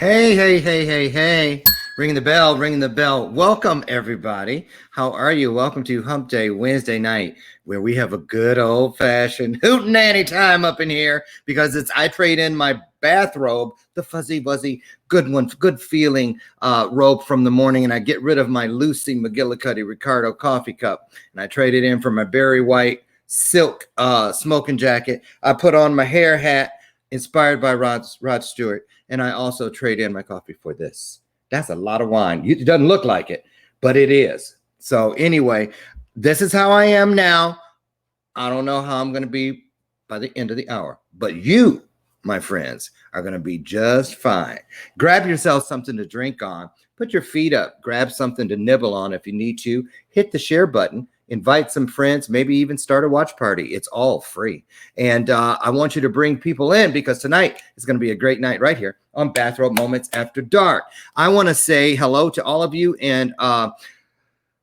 Hey, hey, hey, hey, hey. Ringing the bell, ringing the bell. Welcome, everybody. How are you? Welcome to Hump Day Wednesday night, where we have a good old fashioned hootenanny time up in here because I trade in my bathrobe, the fuzzy, wuzzy, good one, good feeling robe from the morning, and I get rid of my Lucy McGillicuddy Ricardo coffee cup, and I trade it in for my berry white silk smoking jacket. I put on my hair hat inspired by Rod Stewart, and I also trade in my coffee for this. That's a lot of wine. It doesn't look like it, but it is. So anyway, this is how I am now. I don't know how I'm going to be by the end of the hour, but you, my friends, are going to be just fine. Grab yourself something to drink on. Put your feet up. Grab something to nibble on if you need to. Hit the share button. Invite some friends, maybe even start a watch party. It's all free. And I want you to bring people in because tonight is going to be a great night right here on Bathrobe Moments After Dark. I want to say hello to all of you and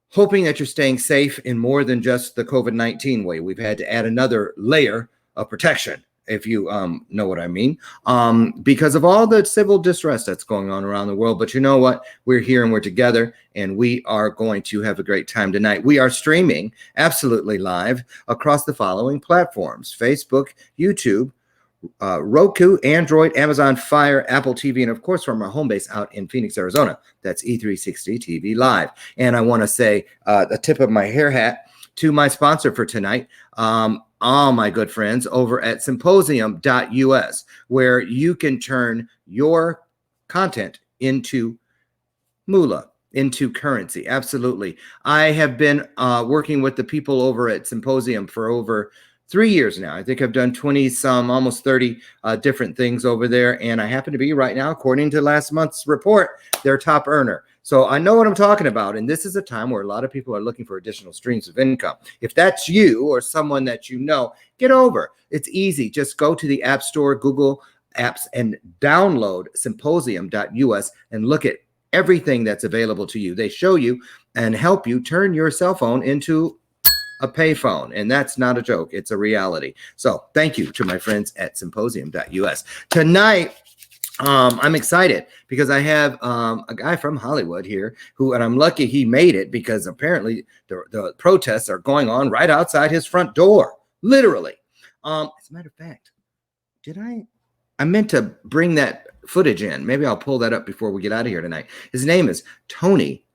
hoping that you're staying safe in more than just the COVID-19 way. We've had to add another layer of protection, if you know what I mean, because of all the civil distress that's going on around the world. But you know what? We're here and we're together, and we are going to have a great time tonight. We are streaming absolutely live across the following platforms: Facebook, YouTube, Roku, Android, Amazon Fire, Apple TV, and of course from our home base out in Phoenix, Arizona. That's E360 TV Live. And I want to say the tip of my hair hat to my sponsor for tonight, all my good friends over at symposium.us, where you can turn your content into moolah, into currency. Absolutely. I have been working with the people over at Symposium for over 3 years now. I think I've done 20 some, almost 30 different things over there. And I happen to be right now, according to last month's report, their top earner. So I know what I'm talking about. And this is a time where a lot of people are looking for additional streams of income. If that's you or someone that you know, get over. It's easy. Just go to the App Store, Google Apps, and download symposium.us and look at everything that's available to you. They show you and help you turn your cell phone into a payphone, and that's not a joke. It's a reality. So thank you to my friends at symposium.us. Tonight, I'm excited because I have a guy from Hollywood here who, and I'm lucky he made it because apparently the protests are going on right outside his front door, literally. As a matter of fact, I meant to bring that footage in. Maybe I'll pull that up before we get out of here tonight. His name is Tony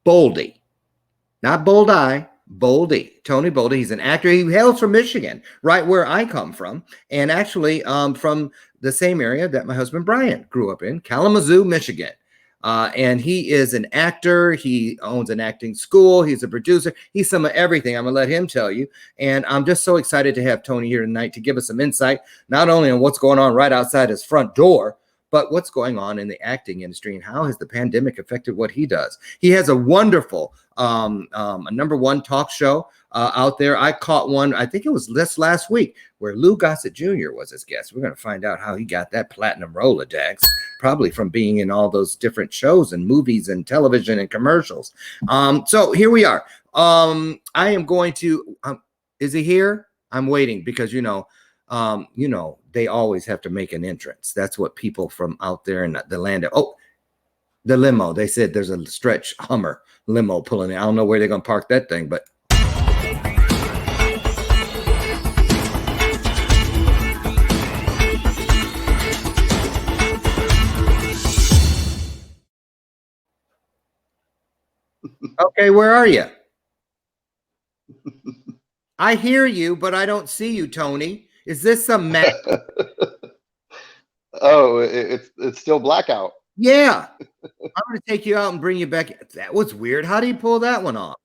Boldy, not Bold Eye. Boldy, Tony Boldy. He's an actor. He hails from Michigan, right where I come from, and actually from the same area that my husband Brian grew up in, Kalamazoo, Michigan. And he is an actor. He owns an acting school. He's a producer. He's some of everything. I'm going to let him tell you. And I'm just so excited to have Tony here tonight to give us some insight, not only on what's going on right outside his front door, but what's going on in the acting industry and how has the pandemic affected what he does. He has a wonderful a number one talk show out there. I caught one, I think it was this last week, where Lou Gossett Jr. was his guest. We're going to find out how he got that platinum Rolodex, probably from being in all those different shows and movies and television and commercials. So here we are. I am going to, is he here? I'm waiting because, you know, they always have to make an entrance. That's what people from out there in the land. Oh, the limo. They said there's a stretch Hummer limo pulling in. I don't know where they're going to park that thing, but. Okay, where are you? I hear you, but I don't see you, Tony. Is this some magic? Oh, it's still blackout. Yeah. I'm going to take you out and bring you back. That was weird. How do you pull that one off?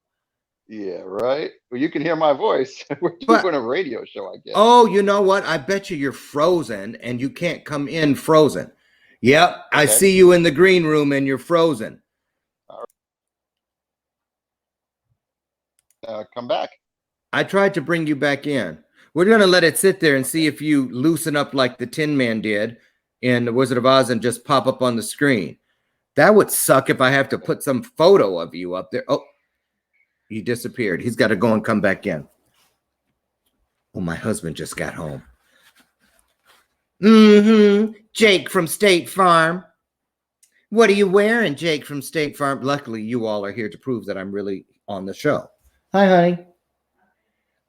Yeah, right. Well, you can hear my voice. We're But doing a radio show, I guess. oh, you know what? I bet you're frozen and you can't come in frozen. Yep. Okay. I see you in the green room and you're frozen. All right. Come back. I tried to bring you back in. We're going to let it sit there and see if you loosen up like the Tin Man did in The Wizard of Oz and just pop up on the screen. That would suck if I have to put some photo of you up there. Oh, he disappeared. He's got to go and come back in. Oh, my husband just got home. Jake from State Farm. What are you wearing, Jake from State Farm? Luckily, you all are here to prove that I'm really on the show. Hi, honey.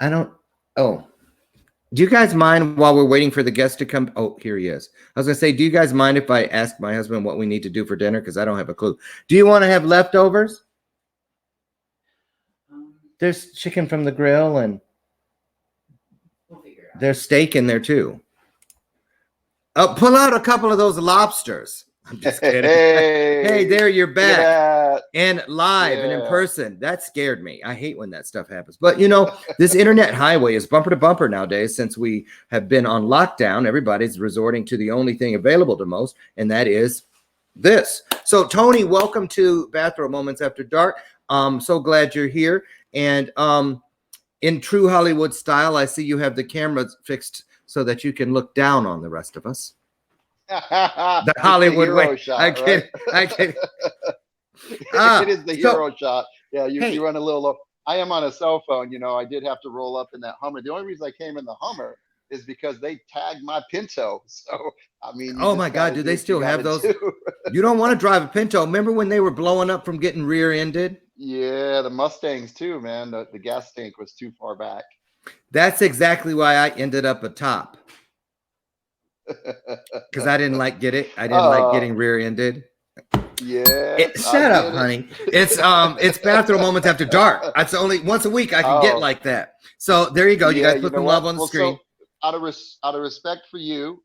I don't. Oh, do you guys mind while we're waiting for the guest to come? Oh, here he is. I was going to say, do you guys mind if I ask my husband what we need to do for dinner? Because I don't have a clue. Do you want to have leftovers? There's chicken from the grill and there's steak in there too. Oh, pull out a couple of those lobsters. I'm just kidding. Hey, there you're back and live and in person. That scared me. I hate when that stuff happens. But you know, this internet highway is bumper to bumper nowadays. Since we have been on lockdown, everybody's resorting to the only thing available to most, and that is this. So, Tony, welcome to Bathrobe Moments After Dark. So glad you're here. And in true Hollywood style, I see you have the cameras fixed so that you can look down on the rest of us. The Hollywood way. Shot, I get it. It is the hero shot. Yeah, you run a little low. I am on a cell phone. You know, I did have to roll up in that Hummer. The only reason I came in the Hummer is because they tagged my Pinto. So, I mean, oh my God, do they still have those? You don't want to drive a Pinto. Remember when they were blowing up from getting rear-ended? Yeah, the Mustangs too, man. The gas tank was too far back. That's exactly why I ended up atop. Because I didn't like getting rear-ended. Yeah. Shut up, honey. It's Bathrobe Moments After Dark. That's only once a week I can get like that. So there you go. You guys put some love on the screen. So out of respect for you,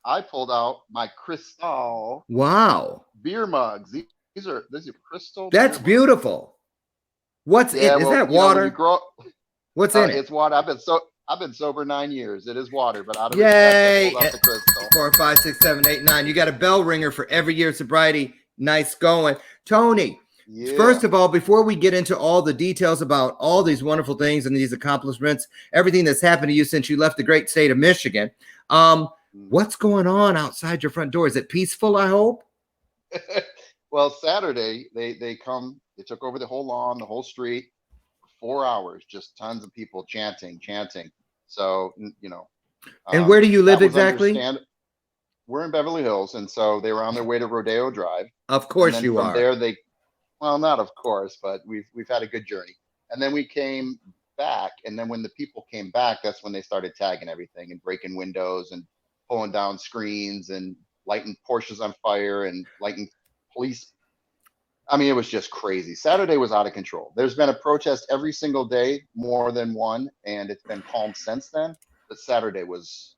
I pulled out my Cristal. Wow. Beer mugs. These are crystal. That's beautiful. What's it? Is that water? What's in it? It's water. I've been sober 9 years. It is water, but out of yay! Respect, I pulled out the Cristal. 4, 5, 6, 7, 8, 9. You got a bell ringer for every year of sobriety. Nice going, Tony. Yeah. First of all, before we get into all the details about all these wonderful things and these accomplishments, everything that's happened to you since you left the great state of Michigan, what's going on outside your front door? Is it peaceful? I hope. Well, Saturday they took over the whole lawn, the whole street, 4 hours, just tons of people chanting. So, you know. And where do you live exactly? We're in Beverly Hills, and so they were on their way to Rodeo Drive. Of course you are. From there, well, not of course, but we've had a good journey. And then we came back, and then when the people came back, that's when they started tagging everything and breaking windows and pulling down screens and lighting Porsches on fire and lighting police. I mean, it was just crazy. Saturday was out of control. There's been a protest every single day, more than one, and it's been calm since then. But Saturday was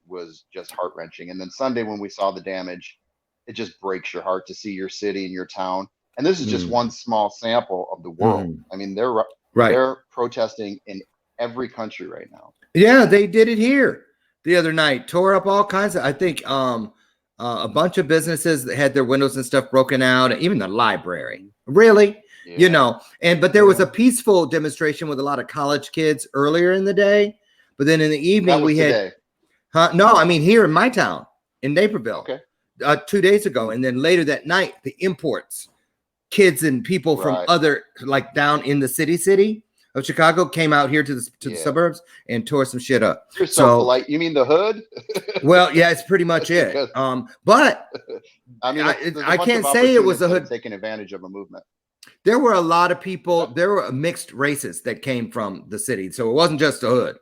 just heart-wrenching. And then Sunday, when we saw the damage, it just breaks your heart to see your city and your town. And this is just one small sample of the world. I mean, they're protesting in every country right now. Yeah, they did it here the other night. Tore up all kinds of, I think, a bunch of businesses that had their windows and stuff broken out, even the library. Really? Yeah. You know, but there was a peaceful demonstration with a lot of college kids earlier in the day. But then in the evening we had, no, I mean here in my town, in Naperville, 2 days ago. And then later that night, the imports, kids and people from other, like down in the city of Chicago came out here to the suburbs and tore some shit up. You're so polite. You mean the hood? Well, yeah, it's pretty much it. But I mean, I can't say it was the hood taking advantage of a movement. There were a lot of people. There were mixed races that came from the city, so it wasn't just the hood.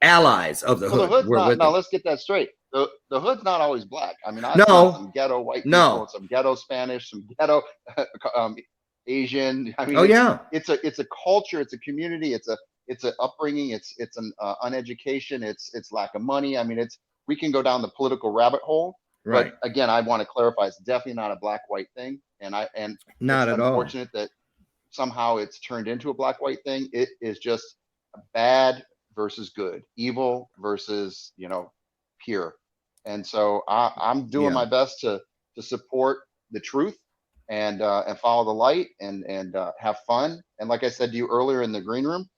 Allies of the hood. Let's get that straight. The hood's not always black. I mean, I saw some ghetto white people, some ghetto Spanish, some ghetto Asian. I mean, it's a culture, it's a community, it's an upbringing, it's an uneducation, it's lack of money. I mean, we can go down the political rabbit hole. Right. But again, I want to clarify, it's definitely not a black-white thing, and not at all. Unfortunate that somehow it's turned into a black-white thing. It is just bad versus good, evil versus, pure. And so I'm doing my best to support the truth and follow the light and have fun. And like I said to you earlier in the green room,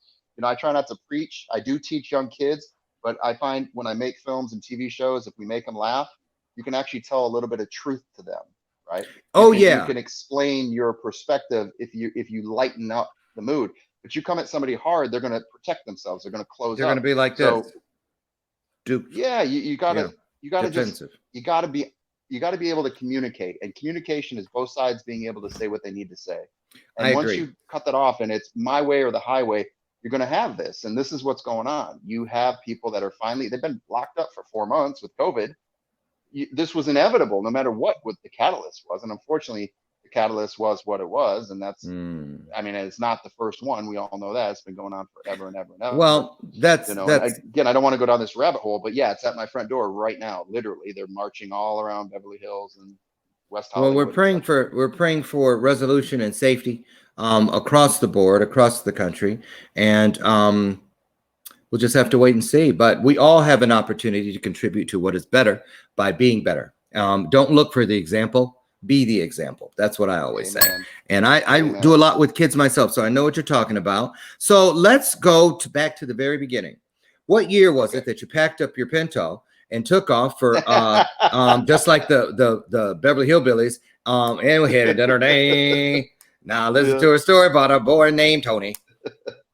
I try not to preach. I do teach young kids, but I find when I make films and TV shows, if we make them laugh, you can actually tell a little bit of truth to them, right? You can explain your perspective if you lighten up the mood. But you come at somebody hard, they're going to protect themselves. They're going to close up. They're going to be like this. Yeah, you got to be you got to be able to communicate, and communication is both sides being able to say what they need to say. I And once agree. you cut that off and it's my way or the highway, you're going to have this. And this is what's going on. You have people that are finally, they've been locked up for 4 months with COVID. This was inevitable no matter what the catalyst was. And unfortunately, the catalyst was what it was. And that's, Mm. I mean, it's not the first one. We all know that. It's been going on forever and ever and ever. Well, that's And that's again, I don't want to go down this rabbit hole, but yeah, it's at my front door right now. Literally, they're marching all around Beverly Hills and West well, Hollywood, etc. we're praying for resolution and safety across the board, across the country, and we'll just have to wait and see. But we all have an opportunity to contribute to what is better by being better. Don't look for the example. Be the example. That's what I always say. Amen. And I Amen. do a lot with kids myself, so I know what you're talking about. So let's go back to the very beginning. What year was it that you packed up your Pinto and took off for just like the Beverly Hillbillies? And we had dinner day. Now listen to a story about a boy named Tony.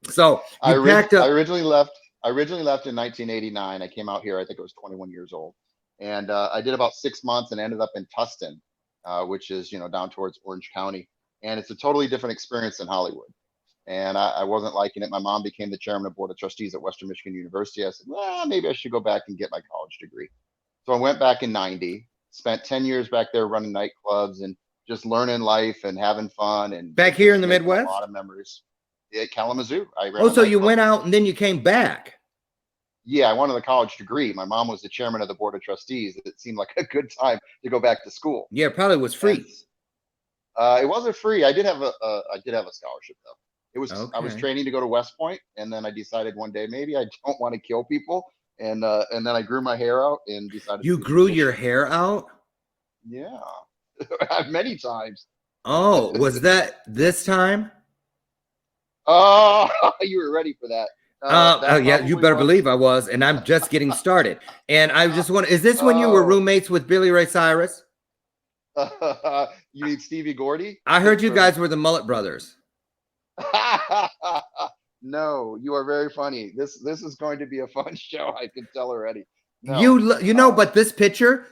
So you packed up. I originally left. I originally left in 1989. I came out here. I think I was 21 years old, and I did about 6 months and ended up in Tustin, which is down towards Orange County, and it's a totally different experience than Hollywood. And I wasn't liking it. My mom became the chairman of board of trustees at Western Michigan University. I said, well, maybe I should go back and get my college degree. So I went back in '90. Spent 10 years back there running nightclubs and just learning life and having fun and Back here in the making Midwest? a lot of memories. At Kalamazoo. I ran Oh, a so you nightclub. went out and then you came back. Yeah, I wanted a college degree. My mom was the chairman of the board of trustees. It seemed like a good time to go back to school. Yeah, probably was free. And, it wasn't free. I did have a scholarship though. It was I was Okay. training to go to West Point, and then I decided one day maybe I don't want to kill people, and then I grew my hair out and decided You to do grew some your fishing. hair out? Yeah, many times. Oh, was that this time? Oh, you were ready for that. Oh That yeah, you probably better was. believe I was, and I'm just getting started. And I just want, is this when you were Oh, roommates with Billy Ray Cyrus? you mean Stevie Gordy? I heard you From guys were the Mullet Brothers. No, you are very funny. This is going to be a fun show. I can tell already. No, You know, but this picture,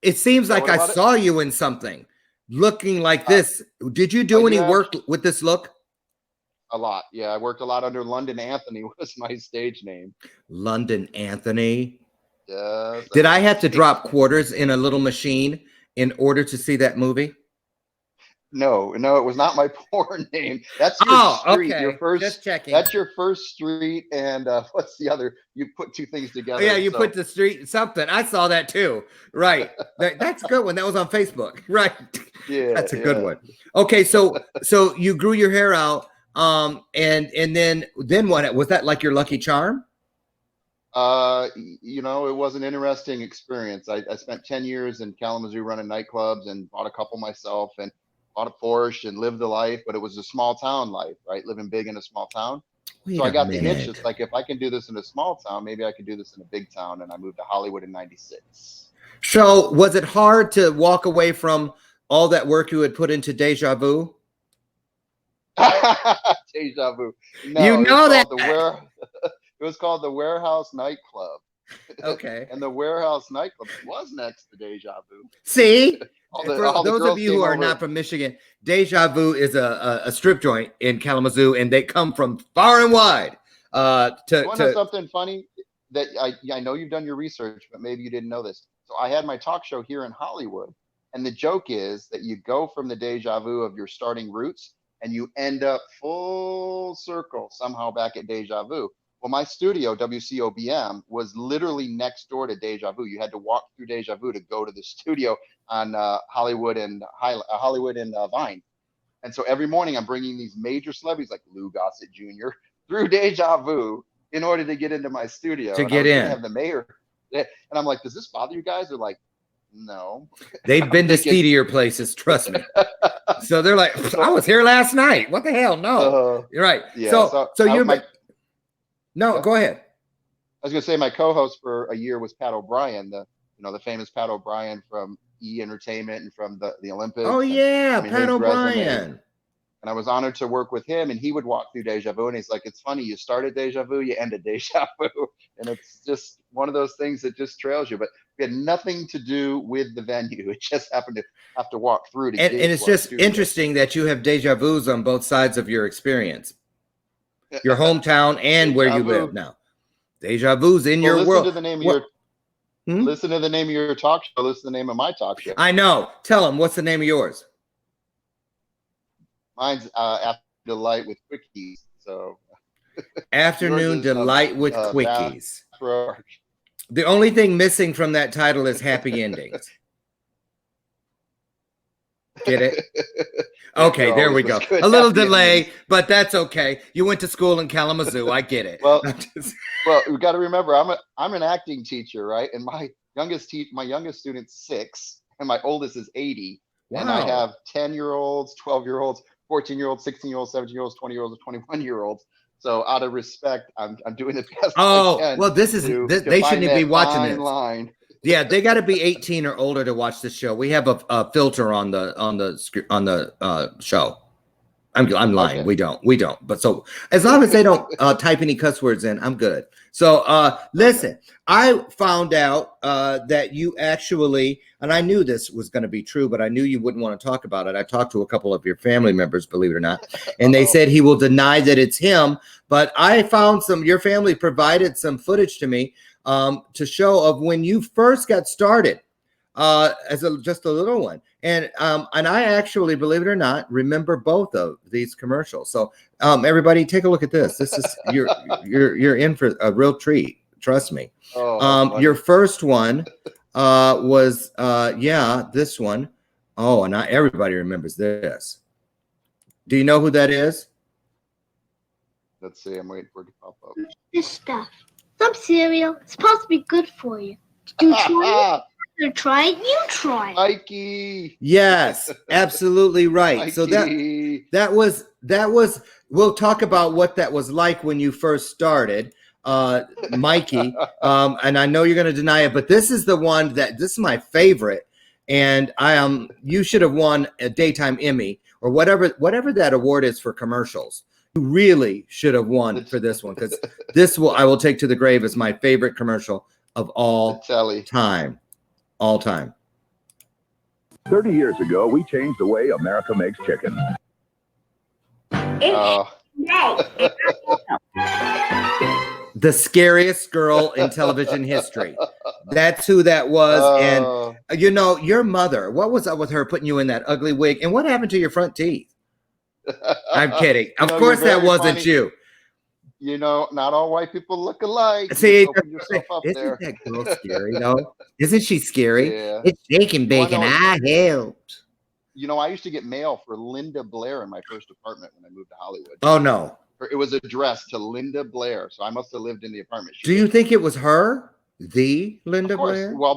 it seems yeah. like What I about it? saw you in something looking like Uh, this. Did you I do do any have work with this look? a lot. Yeah, I worked a lot under London Anthony was my stage name. London Anthony. Yes, that Did was I my have to stage drop name. quarters in a little machine in order to see that movie? No, no, it was not my porn name. That's your Oh, street. Your okay. first. Just checking. That's your first street. And what's the other? You put two things Oh, yeah, together. you put So the street something. I saw that too. Right. That's a good one. That was on Facebook. Right. yeah, That's a good yeah. one. Okay, so you grew your hair out, and then what? Was that like your lucky charm? It was an interesting experience. I spent 10 years in Kalamazoo running nightclubs and bought a couple myself and bought a Porsche and lived the life, but it was a small town life, right? Living big in a small town. So Wait I a got the itch. It's minute. like, if I can do this in a small town, maybe I could do this in a big town. And I moved to Hollywood in '96. So was it hard to walk away from all that work you had put into Deja Vu? Deja vu. You No, know that. it was called the Warehouse Nightclub. Okay. And the Warehouse Nightclub was next to Deja Vu. See, All for the those of girls you who came are over. not from Michigan, Deja Vu is a strip joint in Kalamazoo, and they come from far and wide. You want to know To something funny? That I know you've done your research, but maybe you didn't know this. So I had my talk show here in Hollywood, and the joke is that you go from the deja vu of your starting roots, and you end up full circle somehow back at deja vu. Well, my studio, WCOBM, was literally next door to Deja Vu. You had to walk through Deja Vu to go to the studio on Hollywood and Vine. And so every morning I'm bringing these major celebrities like Lou Gossett Jr. through Deja Vu in order to get into my studio. And I get was going to in. have the mayor. And I'm like, does this bother you guys? They're like, no. They've been to thinking, steedier places, trust me. So they're like, I was here last night. What the hell? No. You're right. Yeah. So you're no, yeah. go ahead. I was going to say my co-host for a year was Pat O'Brien, the famous Pat O'Brien from E Entertainment and from the Olympics. Oh And, yeah, I mean, Pat his resume. O'Brien. and I was honored to work with him. And he would walk through Deja Vu, and he's like, "It's funny, you started Deja Vu, you ended Deja Vu," and it's just one of those things that just trails you. But we had nothing to do with the venue; it just happened to have to walk through to And get it's to our just studio. interesting that you have deja vus on both sides of your experience, your hometown and where you live now. Deja vus in your listen world. to the name of your Hmm? listen to the name of your talk show. Listen to the name of my talk show. I know. Tell them, what's the name of yours? Mine's After Delight with Quickies. So Afternoon Delight with Quickies. Bathrobe. The only thing missing from that title is happy endings. Get it? Okay, there we go. A little delay, but that's okay. You went to school in Kalamazoo. I get it. Well, we got to remember, I'm an acting teacher, right? And my youngest student's 6, and my oldest is 80. Wow. And I have 10-year-olds, 12-year-olds, 14-year-olds, 16-year-olds, 17-year-olds, 20-year-olds, and 21-year-olds. So out of respect, I'm doing the best I can. Well, they shouldn't be watching this. Line. Yeah, they got to be 18 or older to watch the show. We have a filter on the show. I'm lying. Okay. We don't. But so as long as they don't type any cuss words in, I'm good. So listen, I found out that you actually, and I knew this was going to be true, but I knew you wouldn't want to talk about it. I talked to a couple of your family members, believe it or not, and they said he will deny that it's him. But I found your family provided some footage to me to show of when you first got started as just a little one. And I actually, believe it or not, remember both of these commercials. So everybody take a look at this. This is you're in for a real treat. Trust me. Your first one was this one. Oh, and not everybody remembers this. Do you know who that is? Let's see. I'm waiting for it to pop up. This stuff. Some cereal. It's supposed to be good for you. Do you try it? Try it. You try it. Mikey. Yes, absolutely right. Mikey. So that was. We'll talk about what that was like when you first started, Mikey. And I know you're going to deny it, but this is the one this is my favorite. And you should have won a daytime Emmy or whatever that award is for commercials. You really should have won for this one, because I will take to the grave as my favorite commercial of all time. All time. 30 years ago, we changed the way America makes chicken. The scariest girl in television history. That's who that was. And your mother, what was up with her putting you in that ugly wig? And what happened to your front teeth? I'm kidding. Of course that wasn't funny. You. You know, not all white people look alike. See, isn't that girl scary though? Isn't she scary? Yeah. It's shaking bacon. I helped. You know, I used to get mail for Linda Blair in my first apartment when I moved to Hollywood. Oh no. It was addressed to Linda Blair, so I must have lived in the apartment. Do you think it was her? The Linda Blair? Well,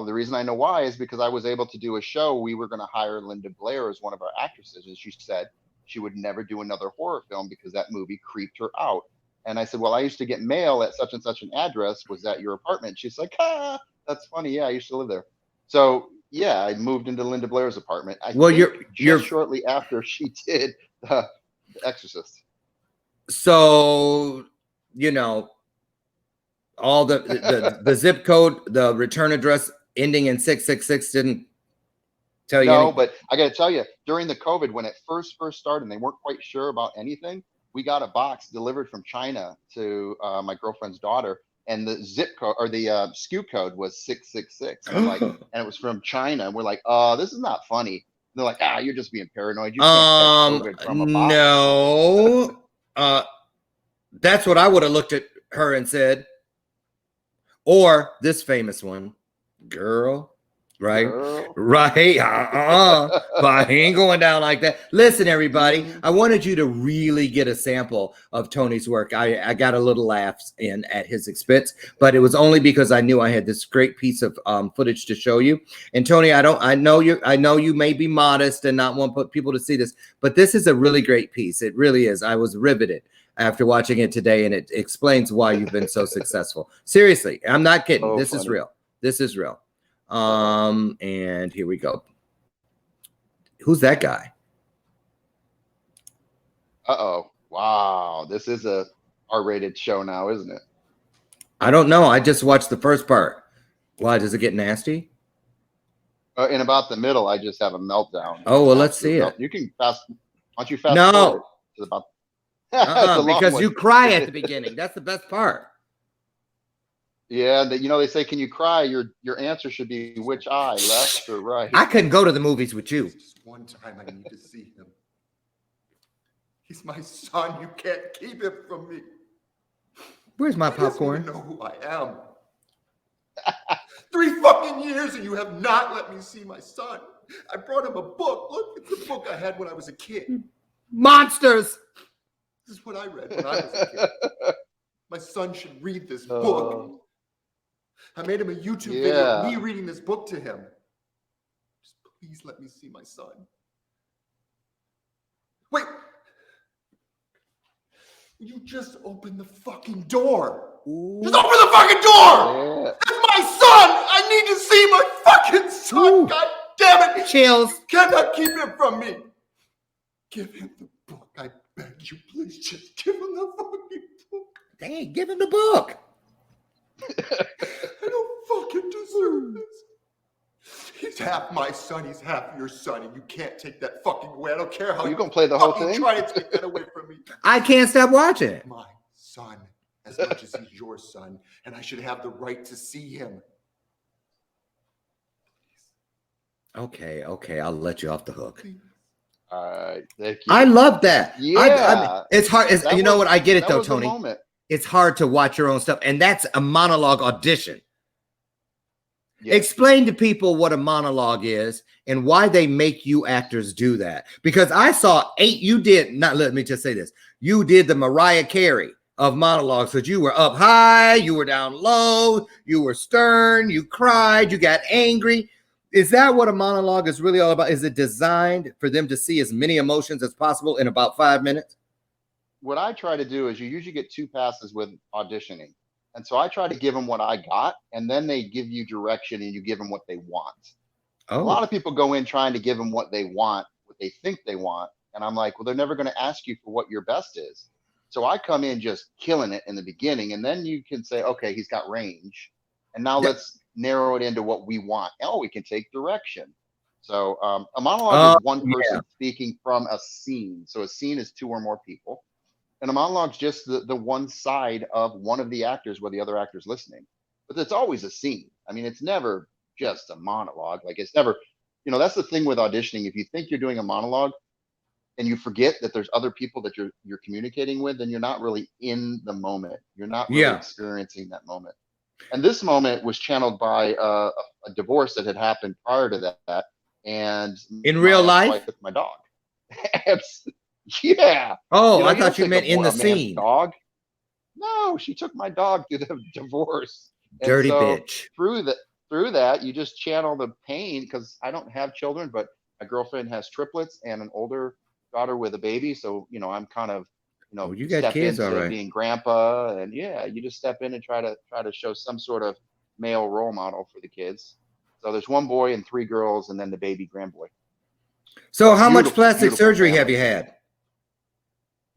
the reason I know why is because I was able to do a show. We were going to hire Linda Blair as one of our actresses, and she said she would never do another horror film because that movie creeped her out. And I said, well, I used to get mail at such and such an address. Was that your apartment? She's like, that's funny. Yeah, I used to live there. So yeah, I moved into Linda Blair's apartment. You're shortly after she did The Exorcist. So, all the zip code, the return address ending in 666 didn't tell you anything? But I got to tell you, during the COVID, when it first started and they weren't quite sure about anything, we got a box delivered from China to my girlfriend's daughter, and the zip code or the SKU code was 666. And I'm like, and it was from China. And we're like, this is not funny. And they're like, you're just being paranoid. You can't get COVID from a box. No. That's what I would have looked at her and said. Or this famous one, girl. Right. But I ain't going down like that. Listen, everybody, I wanted you to really get a sample of Tony's work. I got a little laughs in at his expense, but it was only because I knew I had this great piece of footage to show you. And Tony, I know you may be modest and not want people to see this, but this is a really great piece. It really is. I was riveted after watching it today, and it explains why you've been so successful. Seriously, I'm not kidding. This is real. This is real. And here we go. Who's that guy? Uh-oh. Wow. This is a R-rated show now, isn't it? I don't know. I just watched the first part. Why, does it get nasty? In about the middle, I just have a meltdown. Oh, well, let's see it. You can fast. Why don't you fast No. forward to about? It's a long because one. you cry at the beginning. That's the best part. Yeah, they say, can you cry? Your answer should be which eye, left or right. I couldn't go to the movies with you. Just one time I need to see him. He's my son. You can't keep him from me. Where's my He doesn't popcorn? even know who I am. 3 fucking years and you have not let me see my son. I brought him a book. Look, it's a book I had when I was a kid. Monsters. This is what I read when I was a kid. My son should read this book. I made him a YouTube video of me reading this book to him. Just please let me see my son. Wait. You just opened the fucking door. Ooh. Just open the fucking door. Yeah. That's my son. I need to see my fucking son. Ooh. God damn it. Chills. You cannot keep him from me. Give him the book. I beg you, please just give him the fucking book. Hey, give him the book. I don't fucking deserve this. He's half my son, he's half your son, and you can't take that fucking away. I don't care how You gonna play the whole fucking thing? try to take that away from me. I can't stop watching it. My son, as much as he's your son, and I should have the right to see him. Okay, I'll let you off the hook. Please. All right. Thank you. I love that. Yeah. I mean, it's hard. That You know was- what? I get it that though, was the Tony. moment. It's hard to watch your own stuff, and that's a monologue audition. Yeah. Explain to people what a monologue is and why they make you actors do that. Because I saw you did not, let me just say this. You did the Mariah Carey of monologues, because you were up high, you were down low, you were stern, you cried, you got angry. Is that what a monologue is really all about? Is it designed for them to see as many emotions as possible in about 5 minutes? What I try to do is you usually get 2 passes with auditioning. And so I try to give them what I got, and then they give you direction and you give them what they want. A lot Oh, of people go in trying to give them what they want, what they think they want. And I'm like, well, they're never going to ask you for what your best is. So I come in just killing it in the beginning, and then you can say, okay, he's got range. And now Yeah. let's narrow it into what we want. Oh, we can take direction. So a monologue is one person speaking from a scene. So a scene is 2 or more people. And a monologue's just the one side of one of the actors where the other actor's listening. But it's always a scene. I mean, it's never just a monologue. Like, it's never, that's the thing with auditioning. If you think you're doing a monologue and you forget that there's other people that you're communicating with, then you're not really in the moment. You're not really experiencing that moment. And this moment was channeled by a divorce that had happened prior to that. And in real my life? wife with my dog. Yeah. Oh, I don't thought you take meant in the a man's scene. Dog. No, she took my dog through the divorce. And Dirty so bitch. Through that, you just channel the pain, because I don't have children, but my girlfriend has triplets and an older daughter with a baby. So, I'm kind of, Oh, you got step kids, into all right. being grandpa, and you just step in and try to show some sort of male role model for the kids. So there's 1 boy and 3 girls, and then the baby grandboy. So how much Beautiful, plastic beautiful surgery family. have you had?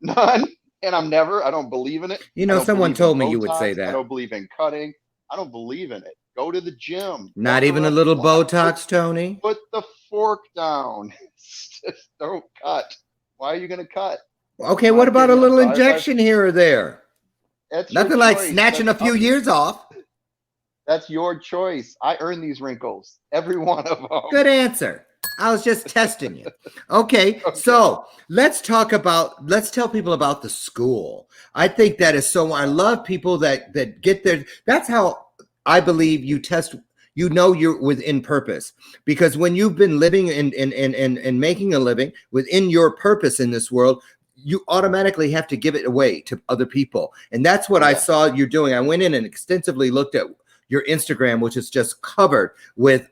None. And I don't believe in it. I don't Someone believe in told me you would say Botox. that. I don't believe in cutting. I don't believe in it. Go to the gym. Not Walk even a around little the block. Botox, Tony? Put the fork down. Just don't cut. Why are you going to cut? Okay, My what about a opinion. little So injection here or there? That's your Nothing like choice. snatching a few years off. That's your choice. I earn these wrinkles. Every one of them. Good answer. I was just testing you. Okay, so let's tell people about the school. I think that is so, I love people that get there. That's how I believe you test, you're within purpose. Because when you've been living and making a living within your purpose in this world, you automatically have to give it away to other people. And that's what I saw you doing. I went in and extensively looked at your Instagram, which is just covered with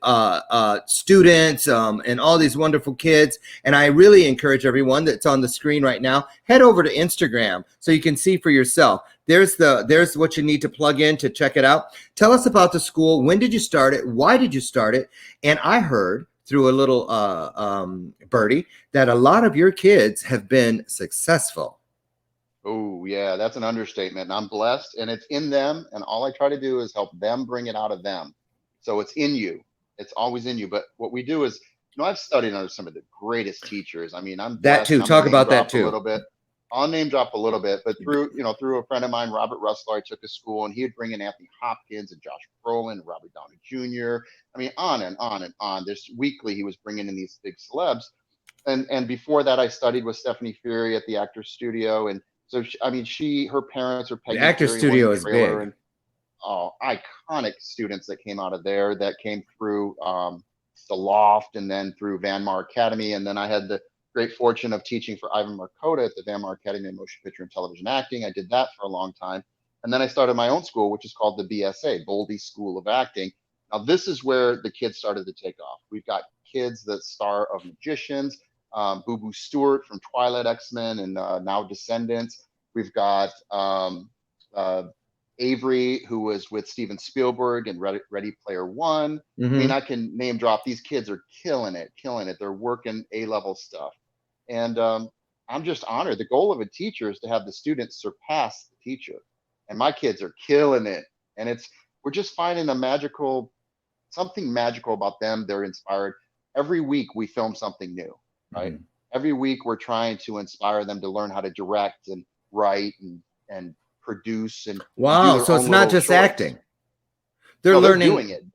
students and all these wonderful kids. And I really encourage everyone that's on the screen right now, head over to Instagram so you can see for yourself. There's what you need to plug in to check it out. Tell us about the school. When did you start it? Why did you start it? And I heard through a little birdie that a lot of your kids have been successful. Oh, yeah, that's an understatement. And I'm blessed, and it's in them. And all I try to do is help them bring it out of them. So it's in you. It's always in you. But what we do is, I've studied under some of the greatest teachers. I mean, I'm That blessed, too. and I'm Talk gonna about name that drop a too. little bit. I'll name drop a little bit, but through a friend of mine, Robert Russell, I took to school, and he would bring in Anthony Hopkins and Josh Brolin, Robert Downey Jr. I mean, on and on and on. This weekly, he was bringing in these big celebs. And before that, I studied with Stephanie Fury at the Actors Studio. And so, her parents are Peggy The Actors Fury, Studio William is Traylor, big. and iconic students that came out of there, that came through the Loft, and then through Van Mar Academy. And then I had the great fortune of teaching for Ivan Markota at the Van Mar Academy of Motion Picture and Television Acting. I did that for a long time. And then I started my own school, which is called the BSA, Boldy School of Acting. Now, this is where the kids started to take off. We've got kids that star of Magicians, Boo Boo Stewart from Twilight, X-Men, and now Descendants. We've got Avery, who was with Steven Spielberg and Ready Player One. I mean, I can name drop. These kids are killing it. They're working A-level stuff. And I'm just honored. The goal of a teacher is to have the students surpass the teacher. And my kids are killing it. And we're just finding something magical about them. They're inspired. Every week we film something new, right? Every week we're trying to inspire them to learn how to direct and write and produce and wow. do their So own it's not little just shorts. acting. They're learning. Doing it.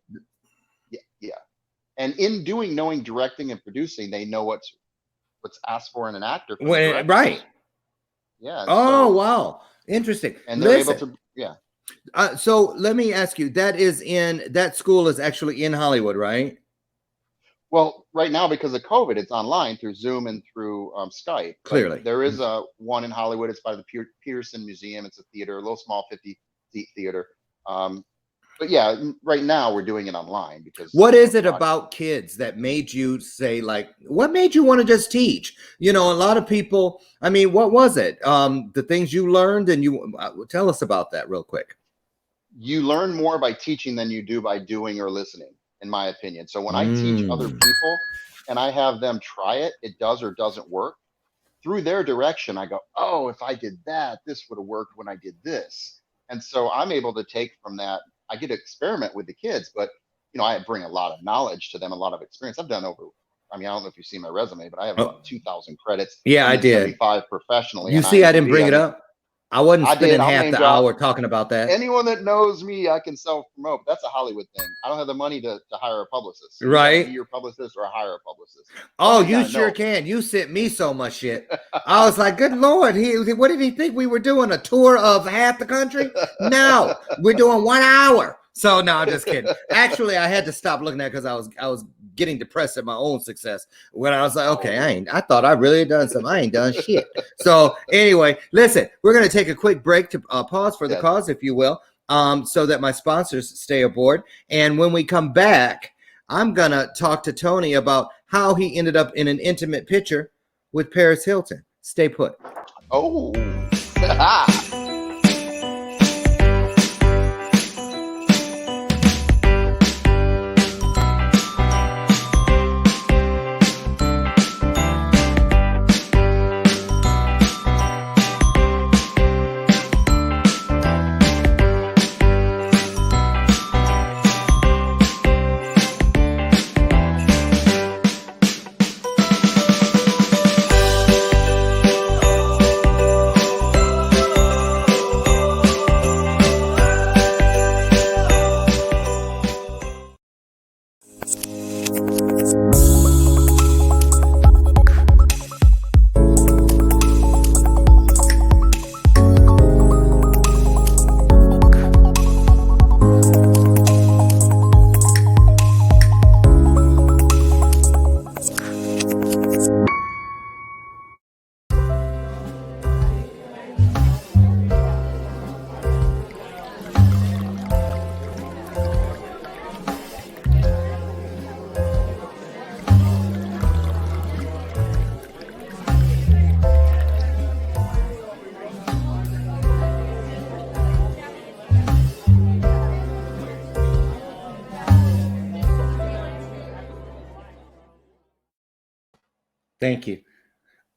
Yeah. And in knowing directing and producing, they know what's asked for in an actor. Right. Yeah. Oh, wow. Interesting. And they're able to, so let me ask you, that school is actually in Hollywood, right? Well, right now, because of COVID, it's online through Zoom and through Skype. Clearly. But there is one in Hollywood. It's by the Peterson Museum. It's a theater, a little small 50-seat theater. But yeah, right now we're doing it online because. What is it about kids that made you say, like, what made you want to just teach? A lot of people, I mean, what was it? The things you learned, and you tell us about that real quick. You learn more by teaching than you do by doing or listening, in my opinion. So when I teach other people and I have them try it, it does or doesn't work. Through their direction, I go, oh, if I did that, this would have worked when I did this. And so I'm able to take from that. I get to experiment with the kids, but I bring a lot of knowledge to them, a lot of experience. I've done I don't know if you've seen my resume, but I have about 2,000 credits. Yeah, I did. 75 professionally. You see, I didn't bring it up. I wasn't spending half the hour talking about that. Anyone that knows me, I can self-promote. That's a Hollywood thing. I don't have the money to hire a publicist. Right. Be your publicist or hire a publicist. Oh, you sure can. You sent me so much shit. I was like, good Lord. What did he think we were doing? A tour of half the country? No, we're doing 1 hour. So no, I'm just kidding. Actually, I had to stop looking at it because I was getting depressed at my own success when I was like, okay, I thought I really had done something. I ain't done shit. So anyway, listen, we're going to take a quick break to pause for the cause, if you will, so that my sponsors stay aboard. And when we come back, I'm going to talk to Tony about how he ended up in an intimate picture with Paris Hilton. Stay put. Oh, Thank you.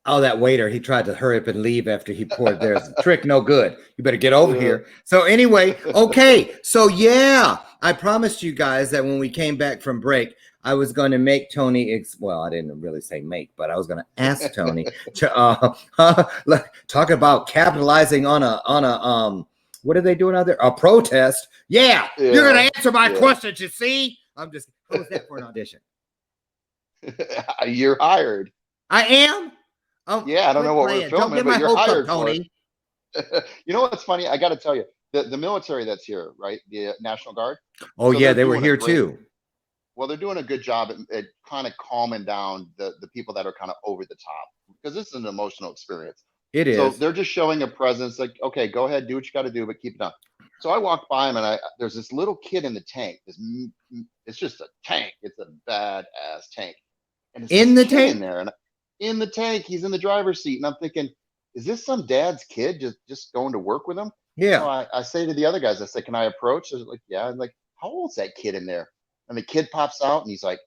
Oh, that waiter, he tried to hurry up and leave after he poured theirs. Trick no good. You better get over here. So anyway, okay. So yeah, I promised you guys that when we came back from break, I was going to make Tony, well, I didn't really say make, but I was going to ask Tony to talk about capitalizing on a what are they doing out there? A protest. Yeah. You're going to answer my questions, you see? I'm just, how was that for an audition? You're hired. I am? Yeah, I don't know what we're filming, but you're hired for it. You know what's funny? I got to tell you, the military that's here, right? The National Guard. Oh, so yeah, they were here too. Well, they're doing a good job at kind of calming down the people that are kind of over the top, because this is an emotional experience. It is. So they're just showing a presence, like, okay, go ahead, do what you got to do, but keep it up. So I walked by him, and there's this little kid in the tank. It's just a tank. It's a badass tank. And it's in the tank in there, and in the tank, he's in the driver's seat, and I'm thinking, is this some dad's kid just going to work with him? Yeah. So I say to the other guys, I say, can I approach? They're like, yeah. I'm like, how old's that kid in there? And the kid pops out, and he's like,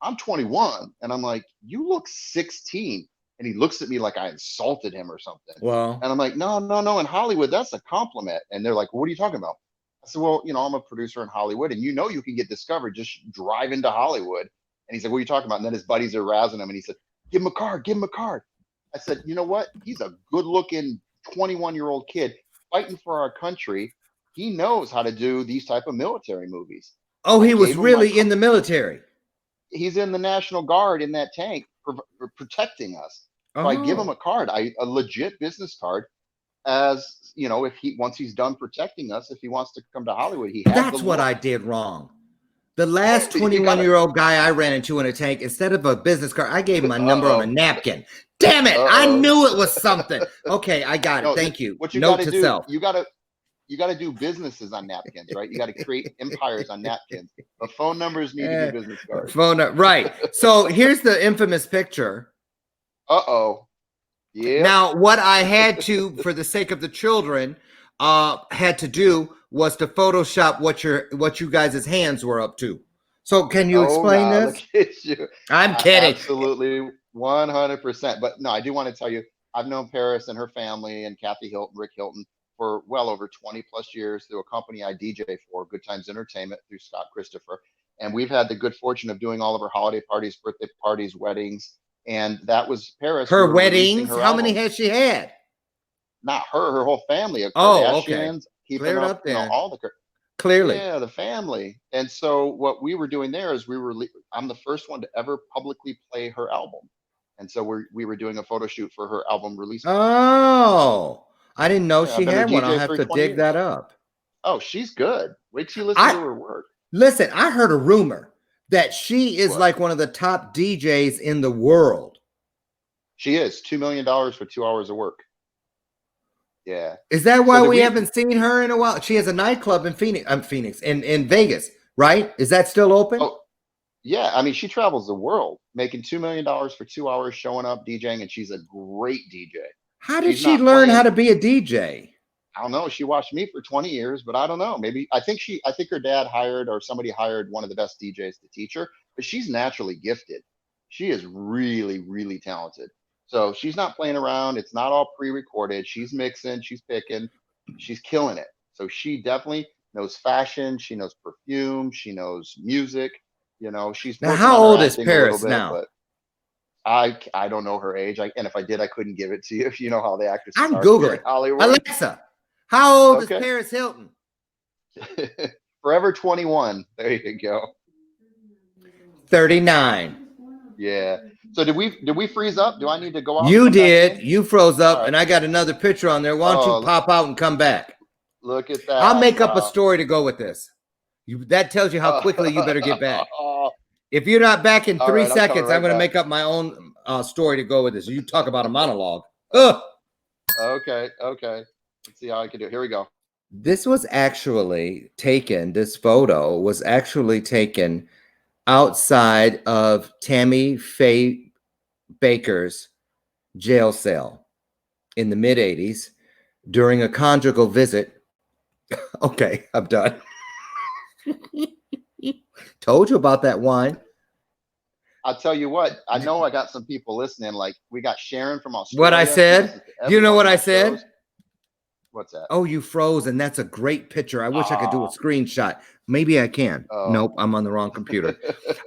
I'm 21. And I'm like, you look 16. And he looks at me like I insulted him or something. Well, and I'm like, no. In Hollywood, that's a compliment. And they're like, what are you talking about? I said, well, I'm a producer in Hollywood, and you can get discovered. Just drive into Hollywood. And he's like, what are you talking about? And then his buddies are razzing him, and he said, give him a card. I said, you know what? He's a good-looking 21-year-old kid fighting for our country. He knows how to do these type of military movies. Oh, he was really in the military. He's in the National Guard in that tank protecting us. So I give him a card, a legit business card, as once he's done protecting us, if he wants to come to Hollywood, he has. That's what I did wrong. The last 21-year-old guy I ran into in a tank, instead of a business card, I gave him my number on a napkin. Damn it! I knew it was something. Okay, I got it. Thank you. What you Note got to to do? Self. You got to do businesses on napkins, right? You got to create empires on napkins. But phone numbers need to be business cards. Right. So here's the infamous picture. Yeah. Now, what I had to, for the sake of the children, had to do was to Photoshop what you guys' hands were up to. So can you explain this? Look at you. I'm kidding. Absolutely, 100%. But no, I do want to tell you, I've known Paris and her family and Kathy Hilton, Rick Hilton, for well over 20 plus years through a company I DJ for, Good Times Entertainment, through Scott Christopher. And we've had the good fortune of doing all of her holiday parties, birthday parties, weddings. And that was Paris. Her weddings? How many has she had? Not her whole family. Oh, okay. Keeping up there. All the clearly. Yeah, the family. And so what we were doing there is I'm the first one to ever publicly play her album. And so we were doing a photo shoot for her album release. Oh, I didn't know she had one. I'll have to dig that up. Oh, she's good. Wait till you listen to her work. Listen, I heard a rumor that she is like one of the top DJs in the world. She is. $2 million for 2 hours of work. Yeah. Is that why we haven't seen her in a while? She has a nightclub in in Vegas, right? Is that still open? Oh, yeah. I mean, she travels the world making $2 million for 2 hours, showing up, DJing, and she's a great DJ. How did she learn how to be a DJ? I don't know. She watched me for 20 years, but I don't know. Maybe I think her dad hired, or somebody hired, one of the best DJs to teach her, but she's naturally gifted. She is really, really talented. So she's not playing around. It's not all pre-recorded. She's mixing, she's picking, she's killing it. So she definitely knows fashion. She knows perfume. She knows music. She's now. How old is Paris now? But I don't know her age. And if I did, I couldn't give it to you. If you know how the actresses I'm are Googling. Hollywood. Alexa, how old is Paris Hilton? Forever 21. There you go. 39. Yeah. So did we freeze up? Do I need to go out? You did. You froze up, and I got another picture on there. Why don't you pop out and come back? Look at that. I'll make up a story to go with this. That tells you how quickly you better get back. If you're not back in 3 seconds, I'm going to make up my own story to go with this. You talk about a monologue. Okay. Let's see how I can do it. Here we go. This was actually taken. This photo was actually taken outside of Tammy Faye Baker's jail cell in the mid-'80s during a conjugal visit. Okay, I'm done. Told you about that wine. I'll tell you what. I know I got some people listening. Like we got Sharon from Australia. What I She said? listens to Do you every know one what of I my said? shows. What's that? Oh, you froze, and that's a great picture. I wish I could do a Aw. screenshot. Maybe I can. Oh. Nope, I'm on the wrong computer.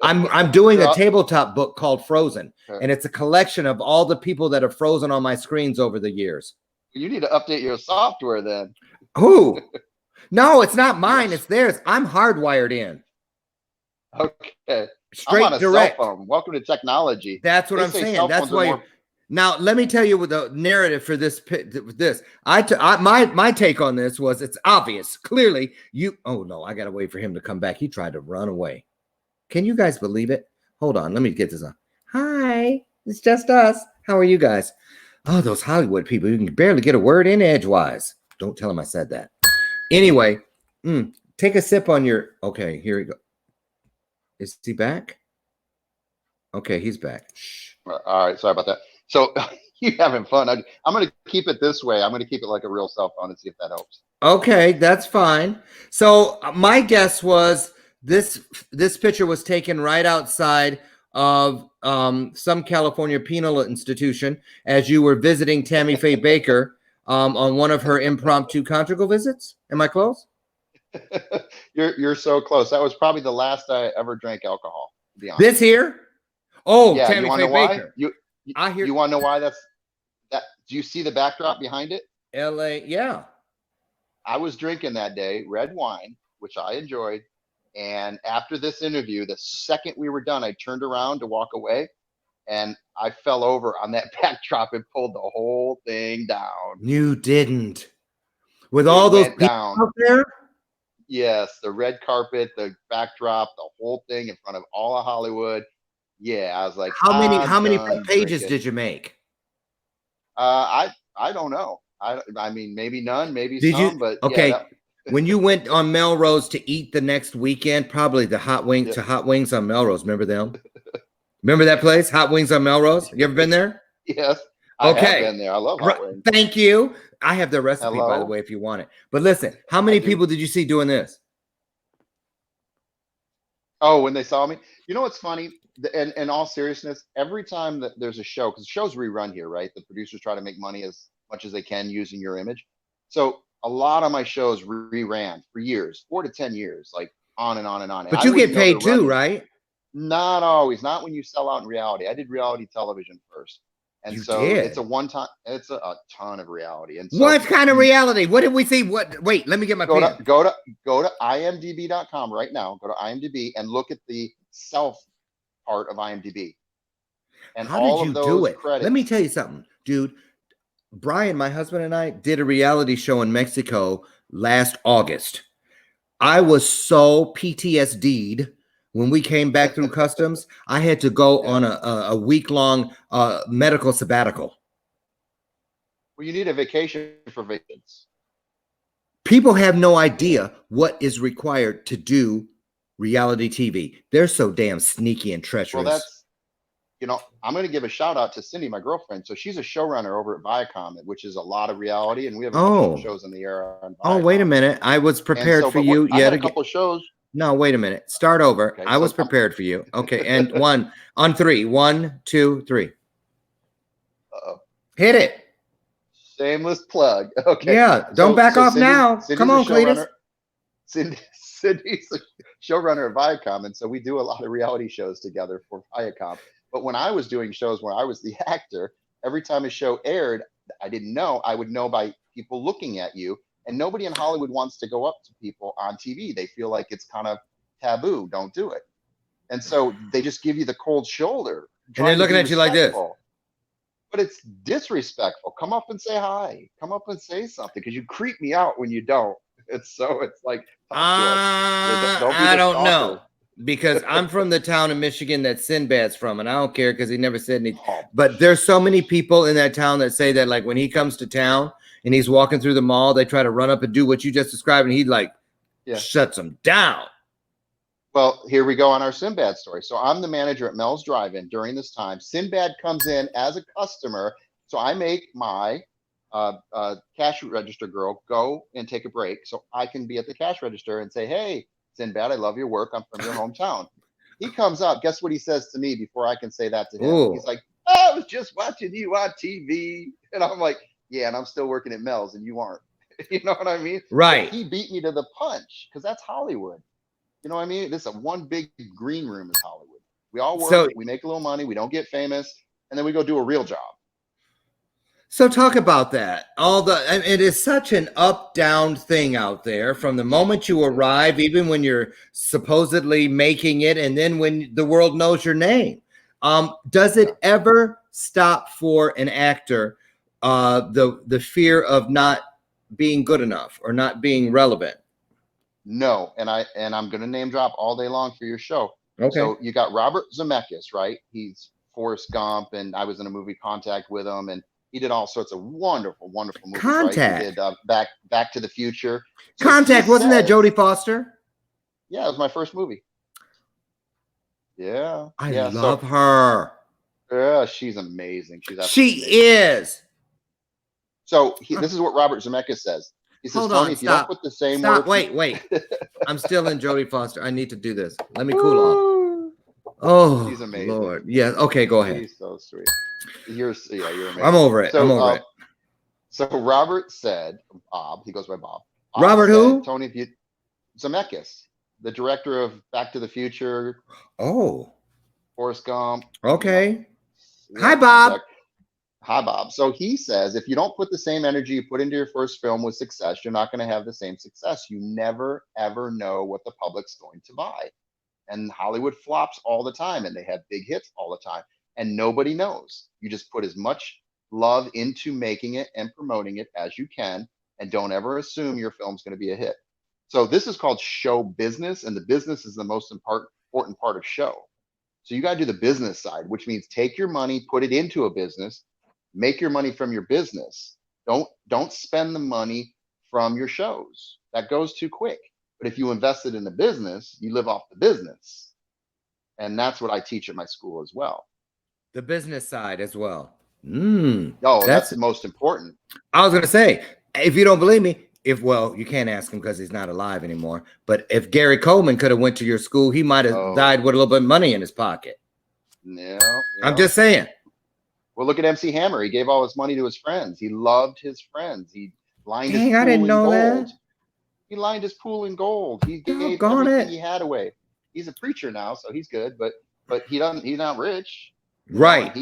I'm doing a tabletop book called Frozen, and it's a collection of all the people that have frozen on my screens over the years. You need to update your software then. Who? No, it's not mine. It's theirs. I'm hardwired in. Okay. Straight I'm on a direct. cell phone. Welcome to technology. That's what I'm saying. That's why. Now, let me tell you what the narrative for this. My take on this was it's obvious. Clearly, Oh no, I gotta wait for him to come back. He tried to run away. Can you guys believe it? Hold on, let me get this on. Hi, it's just us. How are you guys? Oh, those Hollywood people. You can barely get a word in edgewise. Don't tell him I said that. Anyway, take a sip on your. Okay, here we go. Is he back? Okay, he's back. Shh. All right, sorry about that. So you having fun? I'm going to keep it this way. I'm going to keep it like a real cell phone and see if that helps. Okay, that's fine. So my guess was this picture was taken right outside of some California penal institution as you were visiting Tammy Faye Baker on one of her impromptu conjugal visits. Am I close? You're so close. That was probably the last I ever drank alcohol, to be honest. This here? Oh, yeah, Tammy Faye Baker. I hear. You want to know why that's that? Do you see the backdrop behind it? LA, yeah. I was drinking that day red wine, which I enjoyed. And after this interview, the second we were done, I turned around to walk away and I fell over on that backdrop and pulled the whole thing down. You didn't. With all those people down out there? Yes, the red carpet, the backdrop, the whole thing in front of all of Hollywood. Yeah, I was like, how many pages did you make? I don't know. I mean, maybe none, maybe did some, you, but okay. Yeah, when you went on Melrose to eat the next weekend, probably the Hot Wings on Melrose. Remember them? Remember that place, Hot Wings on Melrose? You ever been there? Yes, I have been there. I love Hot Wings. Thank you. I have the recipe, by the way, if you want it. But listen, how many people did you see doing this? Oh, when they saw me, you know what's funny? In all seriousness, every time that there's a show, because shows rerun here, right? The producers try to make money as much as they can using your image. So a lot of my shows reran for years, 4 to 10 years, like on and on and on. But you get paid too, right? Not always. Not when you sell out in reality. I did reality television first. And it's a one-time, it's a ton of reality. And so what kind of reality? What did we see? Wait, let me get my pen. Go to imdb.com right now. Go to IMDb and look at the self part of IMDb. And how did you do it? Credits, let me tell you something, dude. Brian, my husband, and I did a reality show in Mexico last August. I was so PTSD'd when we came back through customs. I had to go on a week-long medical sabbatical. Well, you need a vacation for vacations. People have no idea what is required to do reality TV. They're so damn sneaky and treacherous. Well, that's, I'm going to give a shout out to Cindy, my girlfriend. So she's a showrunner over at Viacom, which is a lot of reality, and we have a couple of shows in the air on Viacom. Oh, wait a minute. I was prepared for you yet again. A couple shows. No, wait a minute. Start over. Okay, I was prepared for you. Okay, and on 3. 1, 2, 3. Uh-oh. Hit it. Shameless plug. Okay. Yeah, don't back off now. Come on, Cletus. Cindy's a showrunner at Viacom, and so we do a lot of reality shows together for Viacom. But when I was doing shows where I was the actor, every time a show aired, I didn't know. I would know by people looking at you. And nobody in Hollywood wants to go up to people on TV. They feel like it's kind of taboo. Don't do it. And so they just give you the cold shoulder. And they're looking at you like this. But it's disrespectful. Come up and say hi. Come up and say something, because you creep me out when you don't. It's like, I don't know, because I'm from the town of Michigan that Sinbad's from, and I don't care because he never said anything. But there's so many people in that town that say that, like, when he comes to town and he's walking through the mall, they try to run up and do what you just described, and he shuts them down. Well, here we go on our Sinbad story. So I'm the manager at Mel's Drive-In during this time. Sinbad comes in as a customer, so I make my cash register girl go and take a break so I can be at the cash register and say, "Hey, Sinbad, I love your work. I'm from your hometown." he comes up. Guess what he says to me before I can say that to him? Ooh. He's like, "Oh, I was just watching you on TV," and I'm like, "Yeah, and I'm still working at Mel's, and you aren't." You know what I mean? Right. But he beat me to the punch because that's Hollywood. You know what I mean? This is one big green room is Hollywood. We all work, So, we make a little money, we don't get famous, and then we go do a real job. so talk about that. It is such an up-down thing out there from the moment you arrive, even when you're supposedly making it, and then when the world knows your name. Does it ever stop for an actor the fear of not being good enough or not being relevant? No, and I'm gonna name drop all day long for your show. Okay. So you got Robert Zemeckis, right? He's Forrest Gump, and I was in a movie Contact with him, and he did all sorts of wonderful movies. Contact. Right? He did Back to the Future. So Contact, wasn't that Jodie Foster? Yeah, it was my first movie. Yeah, I yeah, love her. Yeah, she's amazing. She is. So this is what Robert Zemeckis says. He says, Hold Tony, on, if you don't stop. put the same Stop. word. Wait. I'm still in Jodie Foster. I need to do this. Let me cool off. Oh, She's amazing. Lord. Yeah. Okay, go ahead. She's so sweet. You're amazing. I'm over it. I'm over it. So Robert said, Bob, he goes by Bob. Robert who? Tony, Zemeckis, the director of Back to the Future. Oh. Forrest Gump. Okay. Hi, Bob. Hi, Bob. So he says, if you don't put the same energy you put into your first film with success, you're not going to have the same success. You never, ever know what the public's going to buy. And Hollywood flops all the time, and they have big hits all the time. And nobody knows. You just put as much love into making it and promoting it as you can, and don't ever assume your film's going to be a hit. So this is called show business, and the business is the most important part of show. So you got to do the business side, which means take your money, put it into a business, make your money from your business. Don't spend the money from your shows. That goes too quick. But if you invest it in the business, you live off the business. And that's what I teach at my school as well. The business side as well. Oh, that's the most important. I was going to say, if you don't believe me, you can't ask him because he's not alive anymore. But if Gary Coleman could have went to your school, he might have died with a little bit of money in his pocket. Yeah. I'm just saying. Well, look at MC Hammer. He gave all his money to his friends. He loved his friends. He lined his pool in gold. That. He lined his pool in gold. He gave everything he had away. He's a preacher now, so he's good. But he's not rich. Right.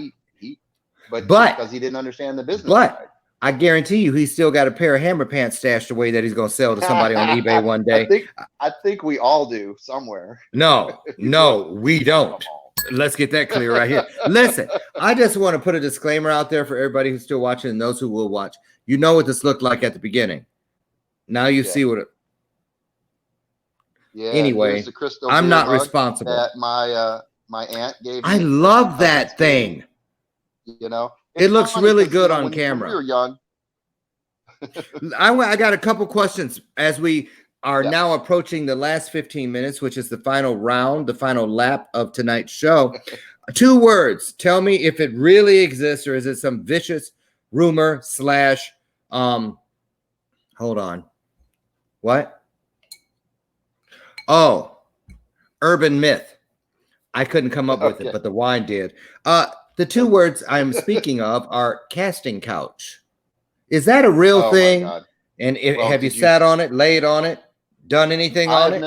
But because he didn't understand the business side. I guarantee you, he's still got a pair of hammer pants stashed away that he's going to sell to somebody on eBay one day. I think we all do somewhere. No, we don't. Let's get that clear right here. Listen, I just want to put a disclaimer out there for everybody who's still watching and those who will watch. You know what this looked like at the beginning. Now you see what it. Yeah. Anyway, I'm not responsible. That my aunt gave me. I love that thing. You know, it looks really good on camera. When we were young. I got a couple questions as we are now approaching the last 15 minutes, which is the final round, the final lap of tonight's show. 2 words. Tell me if it really exists or is it some vicious rumor / hold on. What? Oh, urban myth. I couldn't come up with it, but the wine did. The 2 words I'm speaking of are casting couch. Is that a real thing? And have you sat on it, laid on it, done anything on it?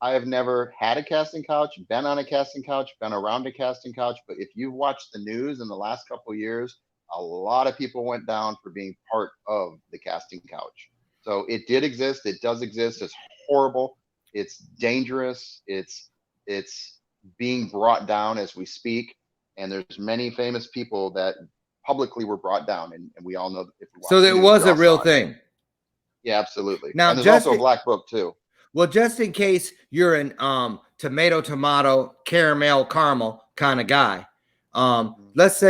I have never had a casting couch, been on a casting couch, been around a casting couch. But if you've watched the news in the last couple of years, a lot of people went down for being part of the casting couch. So it did exist. It does exist. It's horrible. It's dangerous. It's being brought down as we speak. And there's many famous people that publicly were brought down, and we all know that if we so there was a real thing. Yeah, absolutely. Now and there's also a black book too. Well, just in case you're an tomato, caramel kind of guy, let's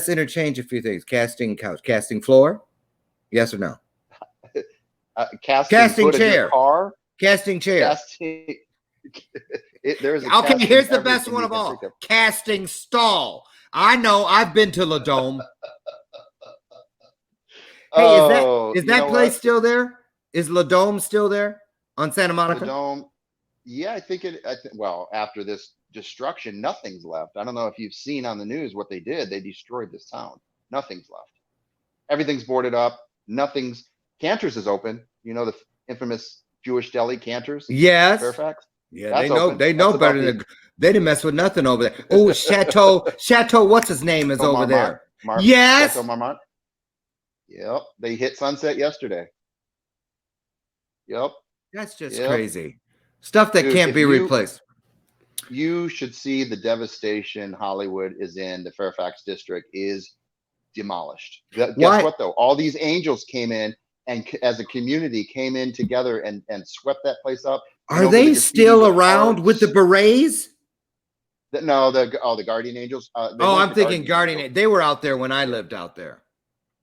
interchange a few things. Casting couch, casting floor, yes or no? Casting chair, car, casting chair. Okay, here's the best one of all. Casting stall. I know. I've been to La Dome. Hey, is that place still there? Is La Dome still there on Santa Monica? La Dome. Yeah, I think well, after this destruction, nothing's left. I don't know if you've seen on the news what they did. They destroyed this town. Nothing's left. Everything's boarded up. Nothing's. Cantor's is open. You know the infamous Jewish deli, Cantor's, Yes. Fairfax. Yeah, That's they know. open. They know That's better about than they didn't mess with nothing over there. Oh, Chateau. What's his name is Chateau over Marmont. there. Yes. Chateau Marmont. Yep. They hit sunset yesterday. Yep. That's just Yep. crazy. Stuff that Dude, can't if be you- replaced. You should see the devastation Hollywood is in. The Fairfax district is demolished. Guess Why- what though? All these angels came in and as a community came in together and swept that place up. Are they still around with the berets? No, the guardian angels. They Oh, weren't I'm the thinking Angels. Guardian. They were out there when I lived out there.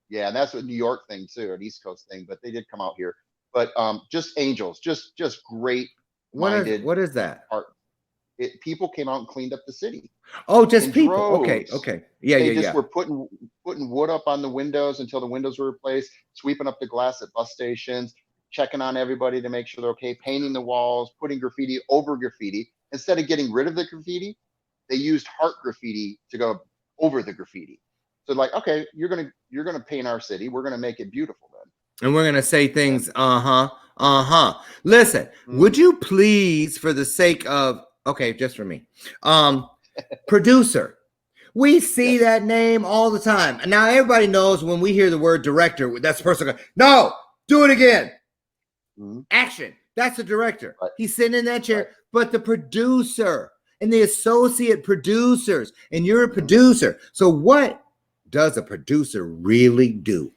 Yeah, and that's a New York thing too, an East Coast thing, but they did come out here. But just angels, just great minded. What is that? Art. People came out and cleaned up the city. Oh, just in people. droves. Okay. Yeah, They yeah, just yeah. were putting wood up on the windows until the windows were replaced, sweeping up the glass at bus stations, checking on everybody to make sure they're okay, painting the walls, putting graffiti over graffiti. Instead of getting rid of the graffiti, they used heart graffiti to go over the graffiti. So like, okay, you're gonna paint our city. We're gonna make it beautiful then. And we're gonna say things, Listen, would you please, for the sake of just for me, producer. We see that name all the time. And now everybody knows when we hear the word director, that's the person going, no, do it again. Action. That's the director. Right. He's sitting in that chair, but the producer and the associate producers, and you're a producer. So what does a producer really do?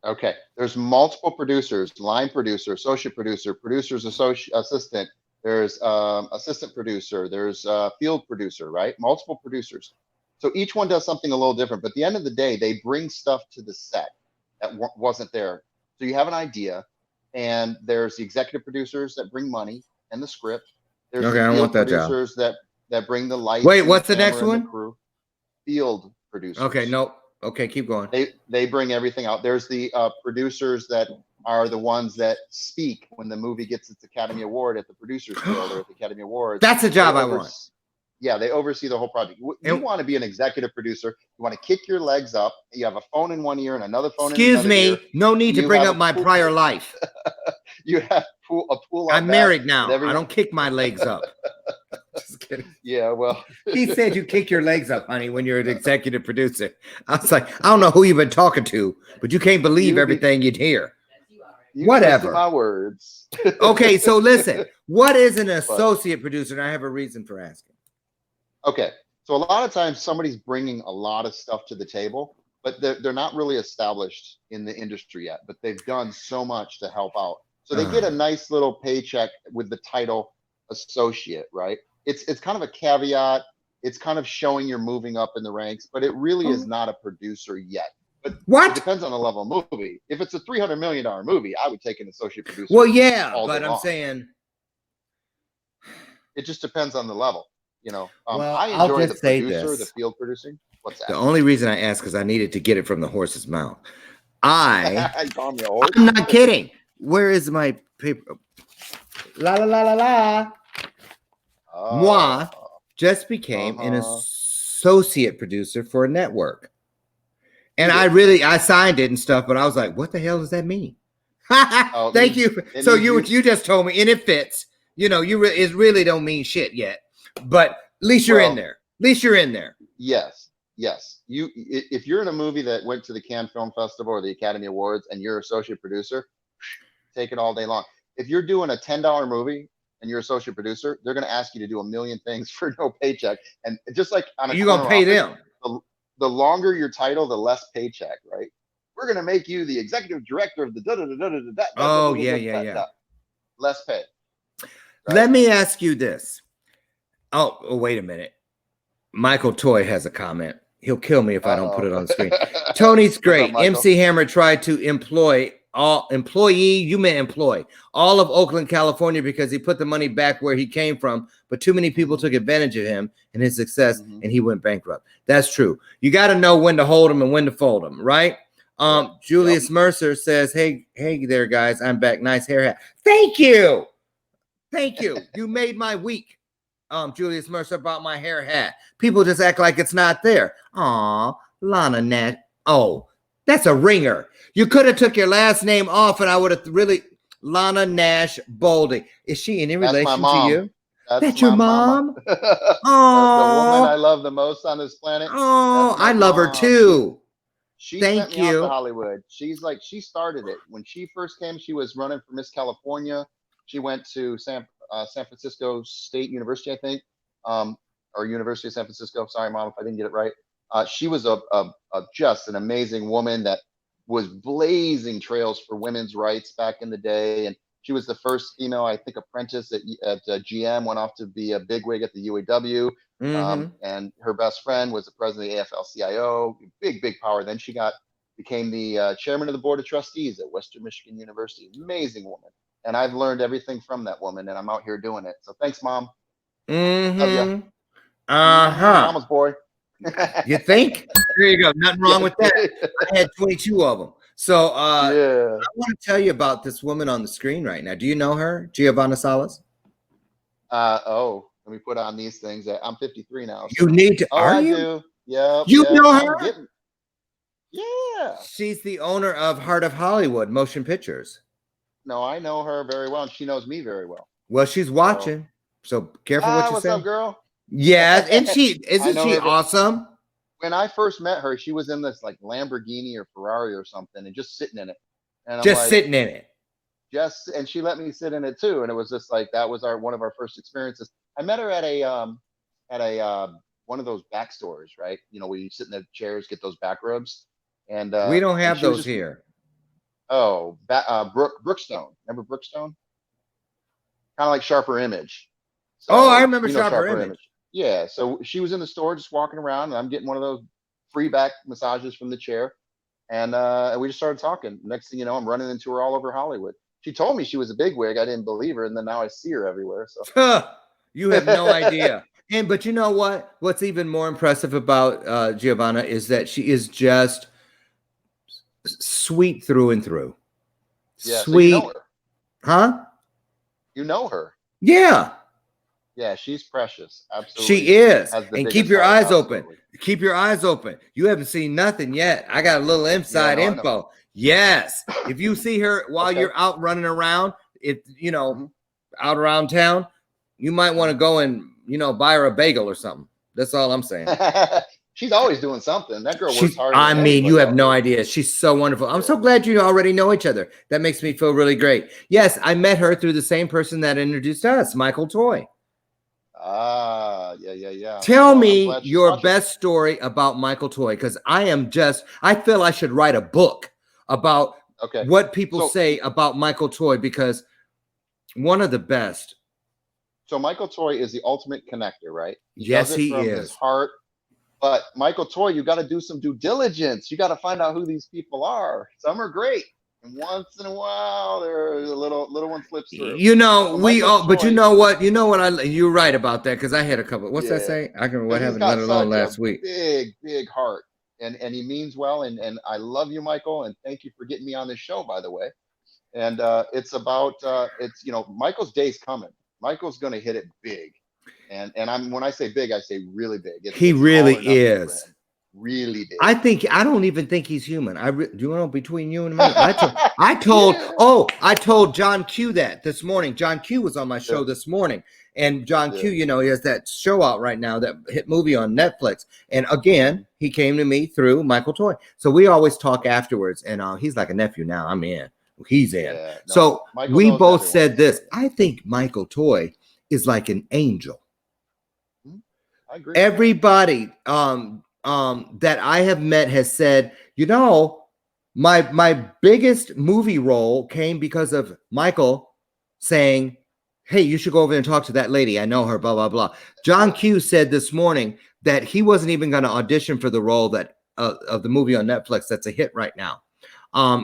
Okay, there's multiple producers: line producer, associate producer, producer's assistant. There's assistant producer. There's field producer, right? Multiple producers. So each one does something a little different. But at the end of the day, they bring stuff to the set that wasn't there. So you have an idea, and there's the executive producers that bring money and the script. There's Okay, the I don't field want that job. producers that bring the lights. Wait, and what's the camera next and one? crew. Field producers. Okay, no. Okay, keep going. They bring everything out. There's the producers that are the ones that speak when the movie gets its Academy Award at the Producers Guild or at the Academy Awards. That's the job I want. Yeah, they oversee the whole project. You want to be an executive producer. You want to kick your legs up. You have a phone in one ear and another phone in another ear. Excuse me. No need to bring up my prior life. You have a pool. I'm married now. I don't kick my legs up. Just kidding. Yeah, well. He said you kick your legs up, honey, when you're an executive producer. I was like, I don't know who you've been talking to, but you can't believe everything you'd hear. Whatever. My words. Okay, so listen. What is an associate producer? And I have a reason for asking. Okay, so a lot of times somebody's bringing a lot of stuff to the table, but they're not really established in the industry yet, but they've done so much to help out. So they get a nice little paycheck with the title associate, right? It's kind of a caveat. It's kind of showing you're moving up in the ranks, but it really is not a producer yet. But it depends on the level of movie. If it's a $300 million movie, I would take an associate producer. Well, yeah, all but day I'm long. saying It just depends on the level. You know, well, I I'll enjoy the just say producer, this. the field producing. What's that? The only reason I asked because I needed to get it from the horse's mouth. You call me a horse? I'm not kidding. Where is my paper? La la la la la. Moi just became an associate producer for a network. And I signed it and stuff, but I was like, what the hell does that mean? Thank you. So you just told me, and it fits. You know, it really don't mean shit yet. But at least you're in there. At least you're in there. Yes. If you're in a movie that went to the Cannes Film Festival or the Academy Awards and you're associate producer, take it all day long. If you're doing a $10 movie and you're associate producer, they're going to ask you to do a million things for no paycheck. And just like on a you're going to pay them. The longer your title, the less paycheck, right? We're going to make you the executive director of the da-da-da-da-da-da. Oh, yeah. Less pay. Right? Let me ask you this. Oh, wait a minute. Michael Toy has a comment. He'll kill me if I don't put it on the screen. Tony's great. MC Hammer tried to employ all of Oakland, California, because he put the money back where he came from, but too many people took advantage of him and his success, and he went bankrupt. That's true. You got to know when to hold them and when to fold them, right? Julius Mercer says, hey there, guys. I'm back. Nice hair hat. Thank you. Thank you. You made my week. Julius Mercer brought my hair hat. People just act like it's not there. Aw, Lana Nash. Oh, that's a ringer. You could have took your last name off, and I would have really. Lana Nash Boldy. Is she any That's my relation to mom. you? That's your my mama. mom? The Oh, woman I love the most on this planet. oh, That's my I love her mom. too. She Thank sent me out to you. Hollywood. She's like, she started it when she first came. She was running for Miss California. She went to San Francisco State University, I think, or University of San Francisco. Sorry, Mom, if I didn't get it right. She was a just an amazing woman that was blazing trails for women's rights back in the day, and she was the first female, I think, apprentice at GM. Went off to be a bigwig at the UAW. And her best friend was the president of the AFL-CIO, big power. Then she became the chairman of the board of trustees at Western Michigan University. Amazing woman. And I've learned everything from that woman, and I'm out here doing it. So thanks, Mom. Love ya. Mama's boy. You think? There you go. Nothing wrong with that. I had 22 of them. So yeah. I want to tell you about this woman on the screen right now. Do you know her? Giovanna Salas? Oh, let me put on these things. I'm 53 now. So. You need to. Oh, are I you? do. Yep. You know her? Yeah. She's the owner of Heart of Hollywood Motion Pictures. No, I know her very well, and she knows me very well. Well, she's watching, so careful what you say. What's up, girl? Yeah, and isn't she awesome? When I first met her, she was in this like Lamborghini or Ferrari or something, and just sitting in it. And I'm just sitting in it. And she let me sit in it too, and it was just like that was one of our first experiences. I met her at a one of those back stores, right? You know, where you sit in the chairs, get those back rubs, and we don't have those here. Oh, Brookstone. Remember Brookstone? Kind of like Sharper Image. So, I remember Sharper Image. Yeah. So she was in the store just walking around, and I'm getting one of those free back massages from the chair. And we just started talking. Next thing you know, I'm running into her all over Hollywood. She told me she was a bigwig. I didn't believe her. And then now I see her everywhere. So you have no idea. But you know what? What's even more impressive about Giovanna is that she is just sweet through and through. Yeah, sweet. So you know her. Huh? You know her. Yeah. Yeah, she's precious. Absolutely. She is. And keep your eyes open. Keep your eyes open. You haven't seen nothing yet. I got a little inside info. Yes. If you see her while you're out running around, out around town, you might want to go and, buy her a bagel or something. That's all I'm saying. She's always doing something. That girl works hard. I mean, you have no idea. She's so wonderful. I'm so glad you already know each other. That makes me feel really great. Yes, I met her through the same person that introduced us, Michael Toy. Yeah. Tell me your best story about Michael Toy, because I feel I should write a book about what people say about Michael Toy, because one of the best. So Michael Toy is the ultimate connector, right? Yes, he is. His heart. But Michael Toy, you got to do some due diligence. You got to find out who these people are. Some are great, and once in a while, there's a little one slips through. But you know what? You're right about that, because I had a couple. What's that say? I can remember what happened. Let alone last week. Big heart, and he means well. And I love you, Michael, and thank you for getting me on this show, by the way. And it's about Michael's day's coming. Michael's going to hit it big. And when I say big, I say really big. He really is. Really big. I don't even think he's human. Do you know, between you and me? I told John Q that this morning. John Q was on my show this morning. And John Q, he has that show out right now, that hit movie on Netflix. And again, he came to me through Michael Toy. So we always talk afterwards. And he's like a nephew now. I'm in. He's in. So Michael, we both said this. I think Michael Toy is like an angel. I agree. Everybody that I have met has said, my biggest movie role came because of Michael saying, hey, you should go over there and talk to that lady. I know her, blah, blah, blah. John Q said this morning that he wasn't even going to audition for the role that of the movie on Netflix that's a hit right now.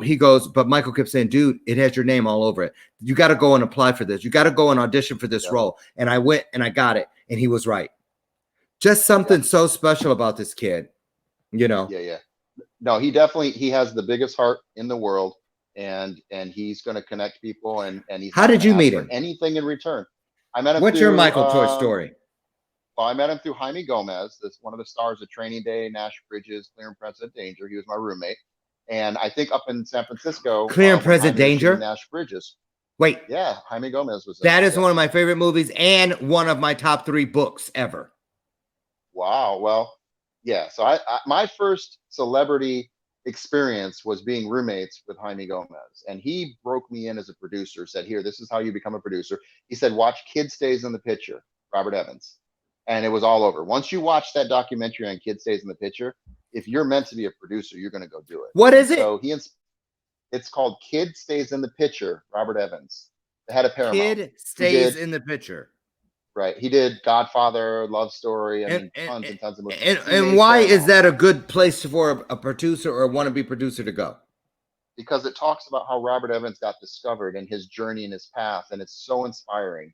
He goes, but Michael kept saying, dude, it has your name all over it. You got to go and apply for this. You got to go and audition for this role. And I went and I got it. And he was right. Just something so special about this kid, Yeah. No, he has the biggest heart in the world, and he's going to connect people, and he's. How did you meet him? Anything in return. I met him. What's through, your Michael Toy story? Well, I met him through Jaime Gomez, this one of the stars of Training Day, Nash Bridges, Clear and Present Danger. He was my roommate, and I think up in San Francisco, Clear and when Present Jaime was shooting Danger. Nash Bridges. Wait, Yeah, Jaime Gomez was in that it. is one of my favorite movies and one of my top 3 books ever. Wow. Well, yeah. So my first celebrity experience was being roommates with Jaime Gomez, and he broke me in as a producer. Said, "Here, this is how you become a producer." He said, "Watch Kid Stays in the Picture," Robert Evans, and it was all over. Once you watch that documentary on Kid Stays in the Picture, if you're meant to be a producer, you're going to go do it. What is it? So it's called Kid Stays in the Picture. Robert Evans, the head of Paramount. Kid Stays in the Picture. Right. He did Godfather, Love Story. I mean, tons and tons of movies. And why is that a good place for a producer or a wannabe producer to go? Because it talks about how Robert Evans got discovered and his journey and his path. And it's so inspiring.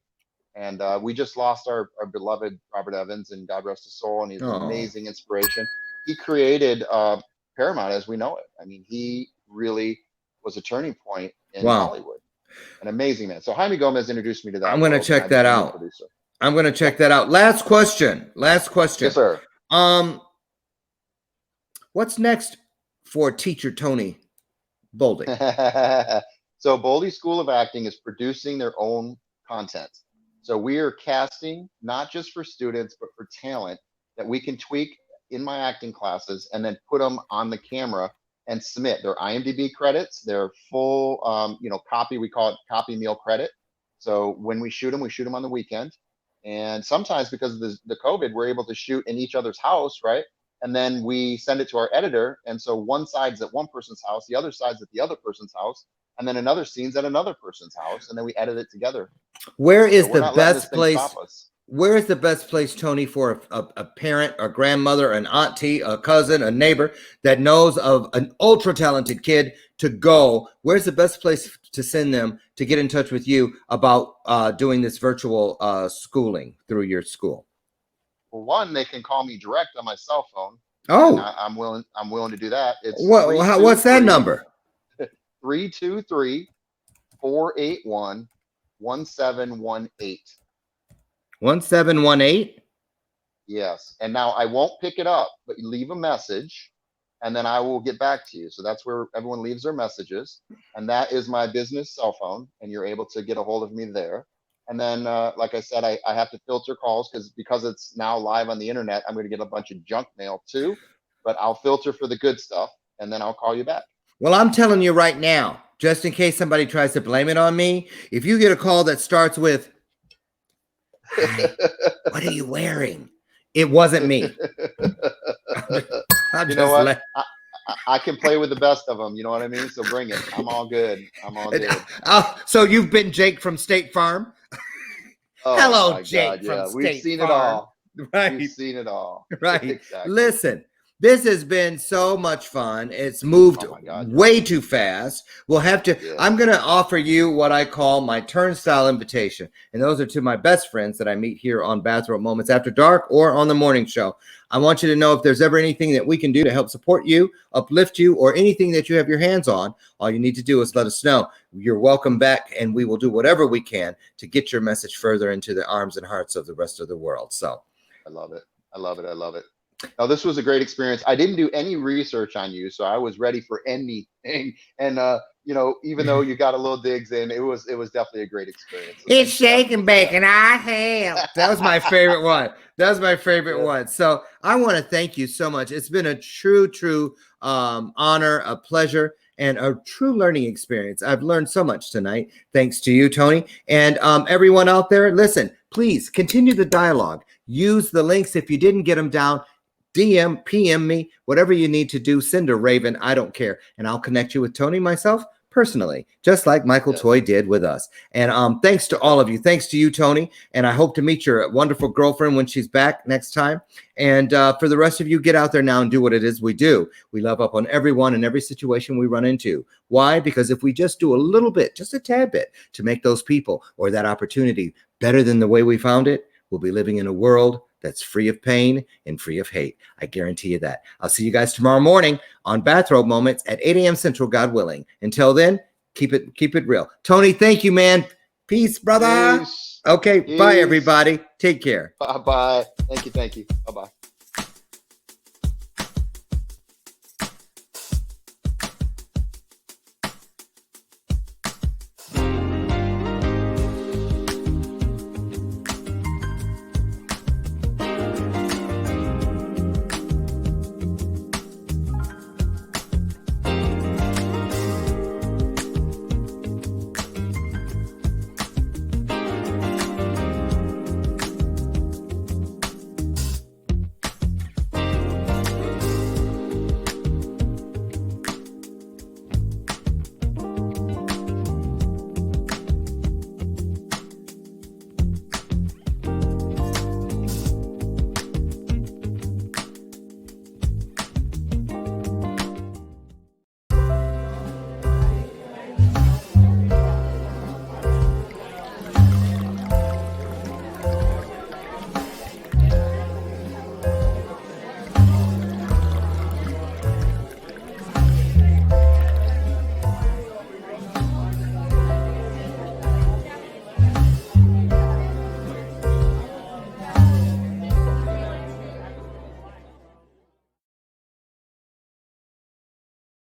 And we just lost our beloved Robert Evans, and God rest his soul. And he's an amazing inspiration. He created Paramount as we know it. I mean, he really was a turning point in Hollywood. An amazing man. So Jaime Gomez introduced me to that. I'm going to check that out. I'm going to check that out. Last question. Yes, sir. What's next for teacher Tony Boldy? So Boldy School of Acting is producing their own content. So we are casting not just for students, but for talent that we can tweak in my acting classes and then put them on the camera and submit their IMDb credits, their full, copy. We call it copy meal credit. So when we shoot them on the weekend. And sometimes because of the COVID, we're able to shoot in each other's house, right? And then we send it to our editor. And so one side's at one person's house, the other side's at the other person's house, and then another scene's at another person's house, and then we edit it together. Where is the best place? Where is the best place, Tony, for a parent, a grandmother, an auntie, a cousin, a neighbor that knows of an ultra talented kid to go? Where's the best place to send them to get in touch with you about doing this virtual schooling through your school? Well, one, they can call me direct on my cell phone. Oh, I'm willing to do that. It's what's that number? 323-481-1718. 1718. Yes. And now I won't pick it up, but you leave a message and then I will get back to you. So that's where everyone leaves their messages. And that is my business cell phone. And you're able to get a hold of me there. And then, like I said, I have to filter calls because it's now live on the internet. I'm going to get a bunch of junk mail too, but I'll filter for the good stuff and then I'll call you back. Well, I'm telling you right now, just in case somebody tries to blame it on me, if you get a call that starts with, "Hi, what are you wearing?" It wasn't me. You know what? I can play with the best of them. You know what I mean? So bring it. I'm all good. So you've been Jake from State Farm? Oh, hello, Jake from State Farm. We've seen it all. Right. We've seen it all. Right. Exactly. Listen. This has been so much fun. It's moved way too fast. We'll have to, I'm going to offer you what I call my turnstile invitation. And those are to my best friends that I meet here on Bathrobe Moments After Dark or on the morning show. I want you to know if there's ever anything that we can do to help support you, uplift you, or anything that you have your hands on, all you need to do is let us know. You're welcome back, and we will do whatever we can to get your message further into the arms and hearts of the rest of the world. So I love it. I love it. I love it. Now, this was a great experience. I didn't do any research on you, so I was ready for anything. And even though you got a little digs in, it was definitely a great experience. It's shake and bake, and I have. That was my favorite one. One. So I want to thank you so much. It's been a true honor, a pleasure, and a true learning experience. I've learned so much tonight, thanks to you, Tony, and everyone out there. Listen, please continue the dialogue. Use the links if you didn't get them down. DM, PM me, whatever you need to do. Send a Raven. I don't care. And I'll connect you with Tony myself personally, just like Michael Toy did with us. And thanks to all of you. Thanks to you, Tony. And I hope to meet your wonderful girlfriend when she's back next time. And for the rest of you, get out there now and do what it is we do. We love up on everyone and every situation we run into. Why? Because if we just do a little bit, just a tad bit, to make those people or that opportunity better than the way we found it, we'll be living in a world that's free of pain and free of hate. I guarantee you that. I'll see you guys tomorrow morning on Bathrobe Moments at 8 a.m. Central, God willing. Until then, keep it real. Tony, thank you, man. Peace, brother. Peace. Okay, bye, Peace. everybody. Take care. Bye bye. Thank you. Thank you. Bye bye.